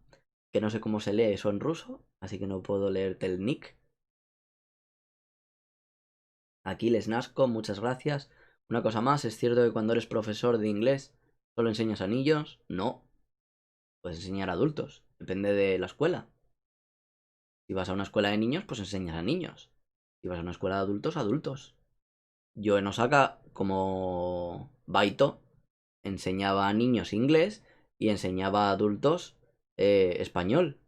que no sé cómo se lee eso en ruso, así que no puedo leerte el nick. Aquiles Nasco, muchas gracias. Una cosa más, ¿es cierto que cuando eres profesor de inglés solo enseñas a niños? No, puedes enseñar a adultos, depende de la escuela. Si vas a una escuela de niños, pues enseñas a niños. Si vas a una escuela de adultos, adultos. Yo en Osaka, como Baito, enseñaba a niños inglés y enseñaba a adultos español.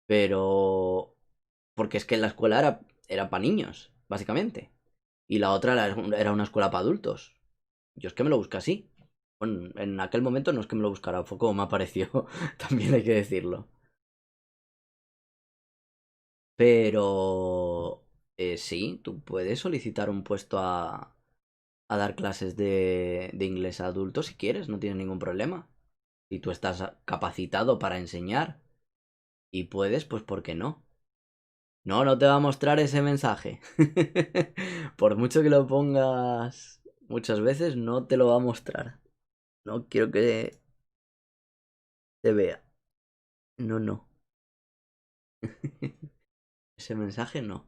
Pero... Porque es que la escuela era para niños, básicamente. Y la otra era una escuela para adultos. Yo es que me lo busqué así. Bueno, en aquel momento no es que me lo buscara, fue como me apareció. También hay que decirlo. Pero... Sí, tú puedes solicitar un puesto a dar clases de inglés a adultos si quieres, no tienes ningún problema. Si tú estás capacitado para enseñar y puedes, pues ¿por qué no? No, no te va a mostrar ese mensaje. Por mucho que lo pongas muchas veces, no te lo va a mostrar. No quiero que te vea. No, no. Ese mensaje no.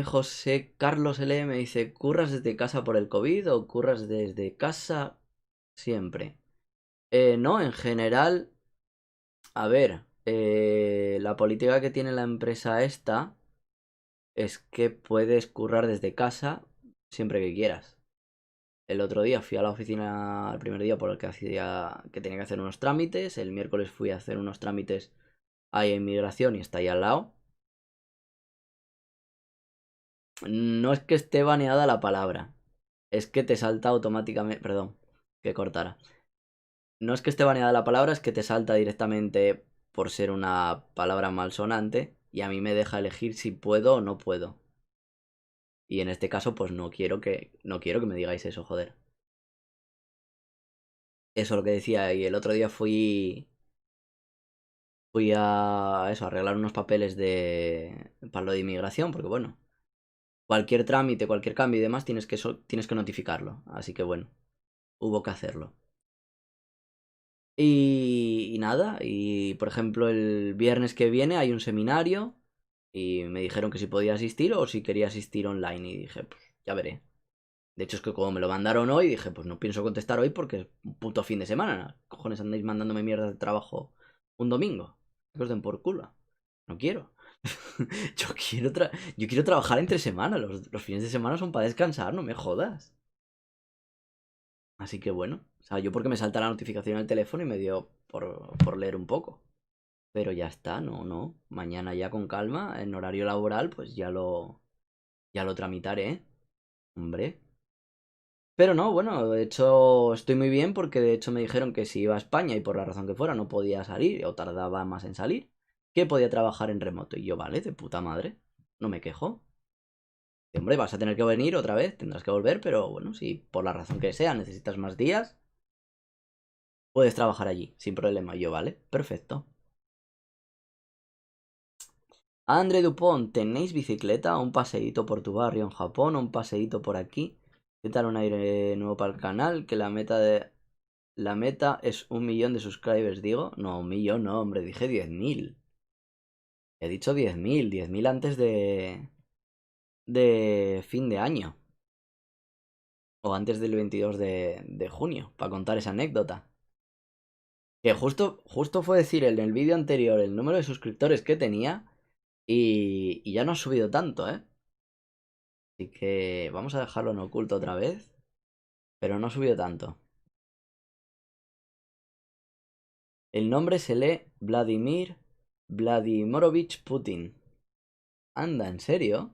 José Carlos L. me dice, ¿curras desde casa por el COVID o curras desde casa siempre? No, en general, a ver, la política que tiene la empresa esta es que puedes currar desde casa siempre que quieras. El otro día fui a la oficina el primer día por el que tenía que hacer unos trámites. El miércoles fui a hacer unos trámites ahí en inmigración y está ahí al lado. No es que esté baneada la palabra, es que te salta automáticamente. Perdón, que cortara. No es que esté baneada la palabra, es que te salta directamente por ser una palabra malsonante y a mí me deja elegir si puedo o no puedo. Y en este caso, pues no quiero que me digáis eso, joder. Eso es lo que decía. Y el otro día fui a eso, a arreglar unos papeles para lo de inmigración, porque bueno, cualquier trámite, cualquier cambio y demás tienes que notificarlo. Así que bueno, hubo que hacerlo. Y nada, y por ejemplo el viernes que viene hay un seminario y me dijeron que si podía asistir o si quería asistir online y dije, pues ya veré. De hecho es que como me lo mandaron hoy dije, pues no pienso contestar hoy porque es un puto fin de semana. Cojones andáis mandándome mierda de trabajo un domingo. Que os den por culo. No quiero. Yo quiero trabajar entre semana. Los fines de semana son para descansar, no me jodas. Así que bueno. O sea, yo porque me salta la notificación en el teléfono y me dio por leer un poco. Pero ya está, no, no. Mañana ya con calma, en horario laboral, pues ya lo tramitaré. Hombre. Pero no, bueno, de hecho estoy muy bien porque de hecho me dijeron que si iba a España y por la razón que fuera no podía salir o tardaba más en salir, que podía trabajar en remoto. Y yo, vale, de puta madre, no me quejo. Y, hombre, vas a tener que venir otra vez, tendrás que volver, pero bueno, si por la razón que sea necesitas más días, puedes trabajar allí, sin problema. Y yo, vale, perfecto. André Dupont, ¿tenéis bicicleta? ¿Un paseíto por tu barrio en Japón? ¿Un paseíto por aquí? ¿Qué tal un aire nuevo para el canal? Que la meta es 1 millón de subscribers, digo. No, 1 millón, no, hombre, dije 10.000. He dicho 10.000, 10.000 antes de fin de año. O antes del 22 de junio, para contar esa anécdota. Que justo fue decir en el vídeo anterior el número de suscriptores que tenía y ya no ha subido tanto, ¿eh? Así que vamos a dejarlo en oculto otra vez. Pero no ha subido tanto. El nombre se lee Vladimir Vladimirovich Putin. Anda, ¿en serio?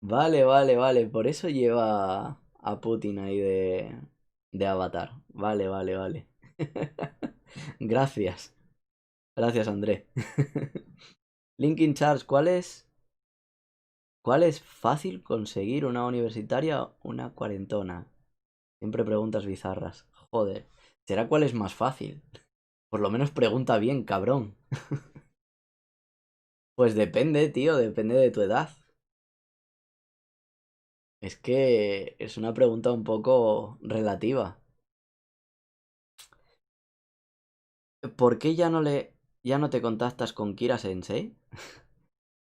Vale, vale, vale. Por eso lleva a Putin ahí de avatar. Vale, vale, vale. Gracias. Gracias, André. Linkin Charles, ¿cuál es fácil conseguir una universitaria o una cuarentona? Siempre preguntas bizarras. Joder. ¿Será cuál es más fácil? Por lo menos pregunta bien, cabrón. Pues depende, tío, depende de tu edad. Es que es una pregunta un poco relativa. ¿Por qué ya no te contactas con Kira Sensei?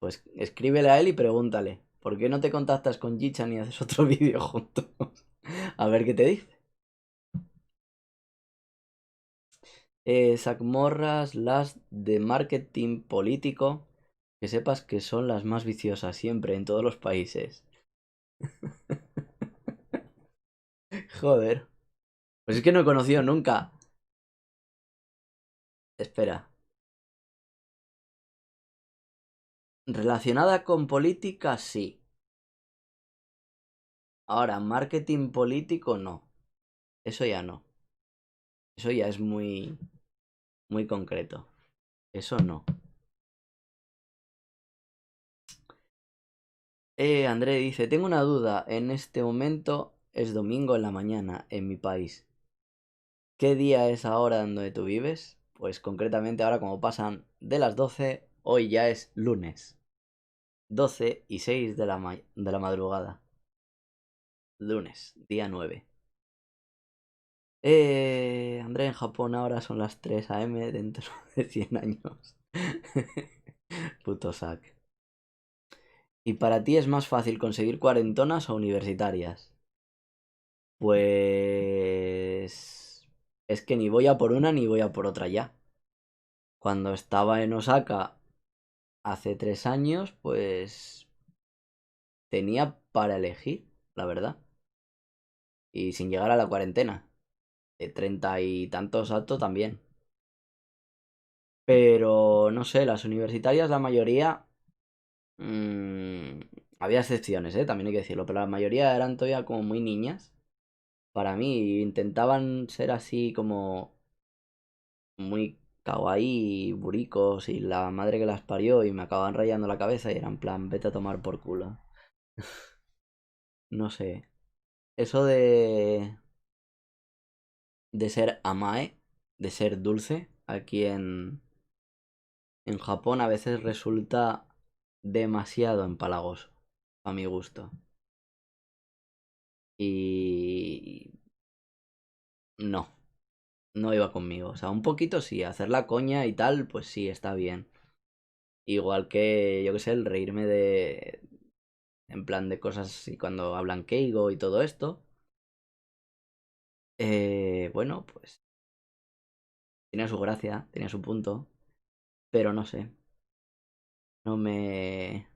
Pues escríbele a él y pregúntale. ¿Por qué no te contactas con Jichan y haces otro vídeo juntos? A ver qué te dice. Sacmorras, las de marketing político. Que sepas que son las más viciosas siempre en todos los países. Joder. Pues es que no he conocido nunca. Espera. Relacionada con política, sí. Ahora, marketing político, no. Eso ya no. Eso ya es muy, muy concreto. Eso no. André dice, tengo una duda. En este momento es domingo en la mañana en mi país. ¿Qué día es ahora donde tú vives? Pues concretamente ahora como pasan de las 12, hoy ya es lunes. 12:06 de la madrugada. Lunes, día 9. André, en Japón ahora son las 3 a.m. dentro de 100 años. Puto sac. ¿Y para ti es más fácil conseguir cuarentonas o universitarias? Pues... Es que ni voy a por una ni voy a por otra ya. Cuando estaba en Osaka hace 3 años, pues... Tenía para elegir, la verdad. Y sin llegar a la cuarentena. De 30 y tantos alto también. Pero no sé, las universitarias, la mayoría. mm, Había excepciones, también hay que decirlo. Pero la mayoría eran todavía como muy niñas. Para mí, intentaban ser así como muy kawaii, buricos y la madre que las parió. Y me acababan rayando la cabeza y era en plan, vete a tomar por culo. No sé. Eso de ser amae, de ser dulce, aquí en Japón a veces resulta demasiado empalagoso, a mi gusto. Y no, no iba conmigo. O sea, un poquito sí, hacer la coña y tal, pues sí, está bien. Igual que, yo que sé, el reírme en plan de cosas así cuando hablan Keigo y todo esto. Bueno, pues tenía su gracia, tenía su punto, pero no sé, no me...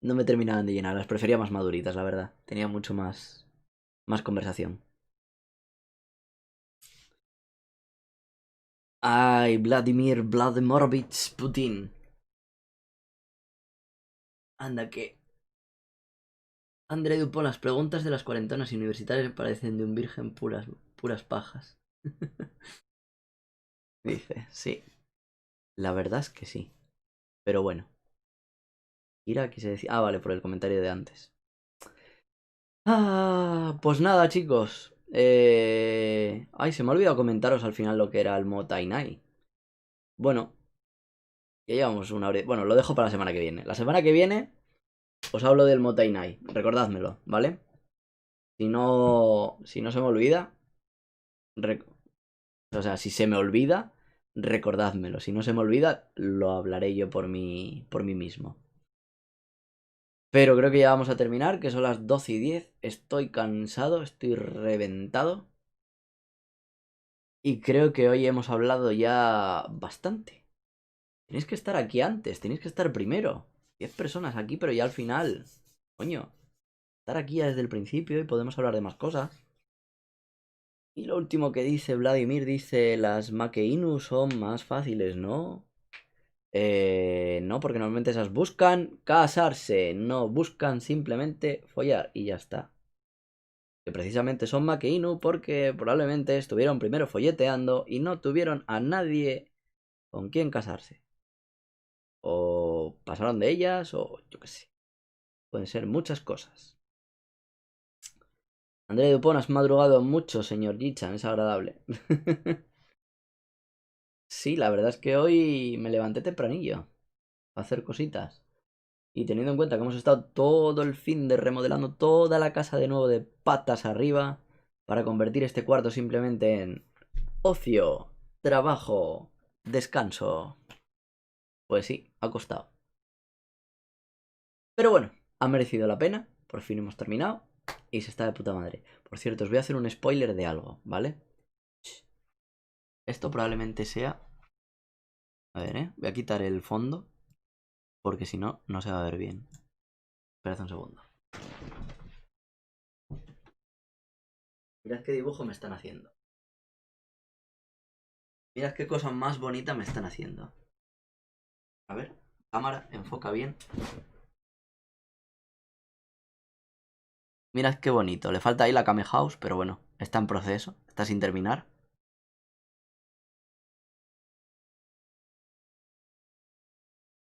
No me terminaban de llenar, las prefería más maduritas, la verdad. Tenía mucho más conversación. Ay, Vladimir Vladimirovich Putin. Anda que... André Dupont, las preguntas de las cuarentonas universitarias me parecen de un virgen puras pajas. Dice, sí. La verdad es que sí. Pero bueno. Ira quise decir... Ah, vale, por el comentario de antes. Ah, pues nada, chicos. Ay, se me ha olvidado comentaros al final lo que era el Motainai. Bueno, ya llevamos una hora. Bueno, lo dejo para la semana que viene. La semana que viene os hablo del Motainai. Recordádmelo, ¿vale? Si no se me olvida. O sea, si se me olvida, recordádmelo. Si no se me olvida, lo hablaré yo por mí mismo. Pero creo que ya vamos a terminar, que son las 12:10. Estoy cansado, estoy reventado. Y creo que hoy hemos hablado ya bastante. Tenéis que estar aquí antes, tenéis que estar primero. 10 personas aquí, pero ya al final. Coño, estar aquí ya desde el principio y podemos hablar de más cosas. Y lo último que dice Vladimir, dice, las Makeinu son más fáciles, ¿no? No, porque normalmente esas buscan casarse, no buscan simplemente follar y ya está. Que precisamente son Makeinu porque probablemente estuvieron primero folleteando y no tuvieron a nadie con quien casarse. O pasaron de ellas, o yo qué sé. Pueden ser muchas cosas. André Dupont, has madrugado mucho, señor Jichan, es agradable. Sí, la verdad es que hoy me levanté tempranillo a hacer cositas. Y teniendo en cuenta que hemos estado todo el fin de remodelando toda la casa de nuevo de patas arriba para convertir este cuarto simplemente en ocio, trabajo, descanso. Pues sí, ha costado. Pero bueno, ha merecido la pena. Por fin hemos terminado. Y se está de puta madre. Por cierto, os voy a hacer un spoiler de algo, ¿vale? Esto probablemente sea... A ver, Voy a quitar el fondo. Porque si no, no se va a ver bien. Esperad un segundo. Mirad qué dibujo me están haciendo. Mirad qué cosa más bonita me están haciendo. A ver, cámara, enfoca bien. Mirad qué bonito. Le falta ahí la Kame House, pero bueno, está en proceso. Está sin terminar.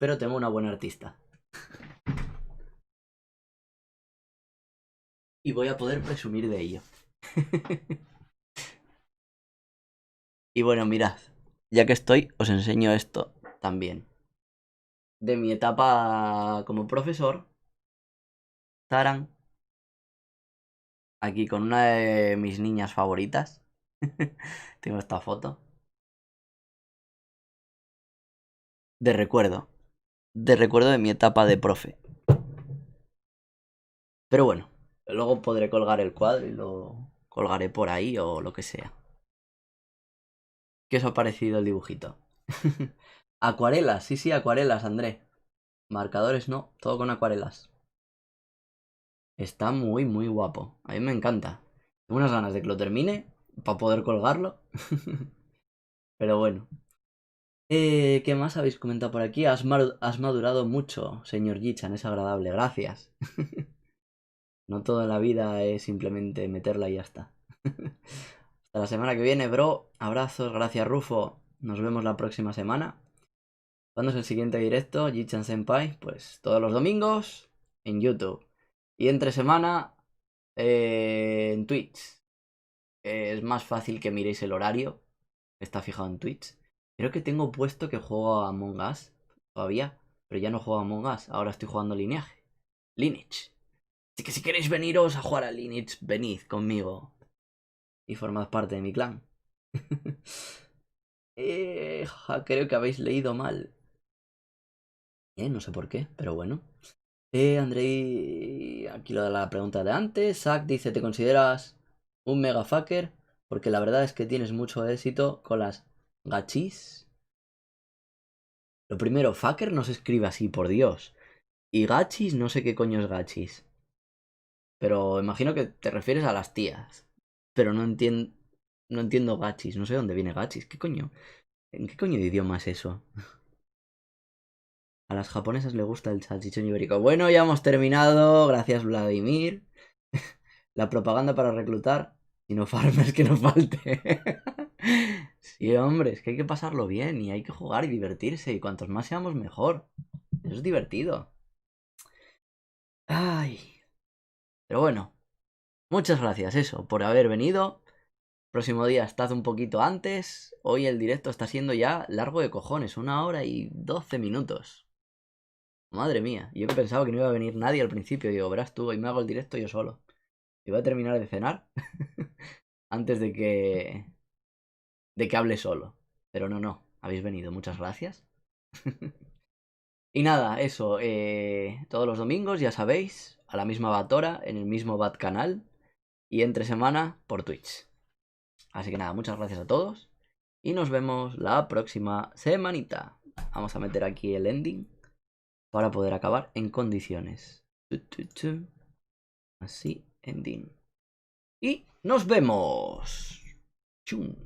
pero tengo una buena artista. Y voy a poder presumir de ello. Y bueno, mirad, ya que estoy, os enseño esto también. De mi etapa como profesor, Taran, aquí con una de mis niñas favoritas. Tengo esta foto. De recuerdo. De recuerdo de mi etapa de profe. Pero bueno, luego podré colgar el cuadro y lo colgaré por ahí o lo que sea. ¿Qué os ha parecido el dibujito? Acuarelas, sí, acuarelas, André. Marcadores no, todo con acuarelas. Está muy, muy guapo. A mí me encanta. Tengo unas ganas de que lo termine para poder colgarlo. Pero bueno. ¿Qué más habéis comentado por aquí? Has madurado mucho, señor Gichan, es agradable, gracias. No todo en la vida es simplemente meterla y ya está. Hasta la semana que viene, bro. Abrazos, gracias, Rufo. Nos vemos la próxima semana. ¿Cuándo es el siguiente directo? Gichan Senpai, pues todos los domingos en YouTube. Y entre semana en Twitch. Es más fácil que miréis el horario. Está fijado en Twitch. Creo que tengo puesto que juego a Among Us todavía. Pero ya no juego a Among Us. Ahora estoy jugando Lineage. Lineage. Así que si queréis veniros a jugar a Lineage, venid conmigo. Y formad parte de mi clan. Creo que habéis leído mal. No sé por qué, pero bueno. Andrei, aquí lo de la pregunta de antes. Zack dice, ¿te consideras un mega fucker? Porque la verdad es que tienes mucho éxito con las gachis. Lo primero, fucker no se escribe así, por Dios. Y gachis, no sé qué coño es gachis. Pero imagino que te refieres a las tías. Pero no entiendo gachis, no sé dónde viene gachis. ¿Qué coño? ¿En qué coño de idioma es eso? A las japonesas les gusta el salchichón ibérico. Bueno, ya hemos terminado. Gracias, Vladimir. La propaganda para reclutar. Y no farmers que no falte. Sí, hombre, es que hay que pasarlo bien y hay que jugar y divertirse. Y cuantos más seamos, mejor. Eso es divertido. Ay. Pero bueno, muchas gracias, eso, por haber venido. Próximo día estad un poquito antes. Hoy el directo está siendo ya largo de cojones, 1 hora y 12 minutos. Madre mía, yo que pensaba que no iba a venir nadie al principio. Digo, verás tú, hoy me hago el directo yo solo. Y voy a terminar de cenar antes de que hable solo. Pero no, habéis venido, muchas gracias. Y nada, eso, todos los domingos, ya sabéis, a la misma Batora, en el mismo Bat canal. Y entre semana por Twitch. Así que nada, muchas gracias a todos. Y nos vemos la próxima semanita. Vamos a meter aquí el ending para poder acabar en condiciones. Así, ending. Y nos vemos. Chum.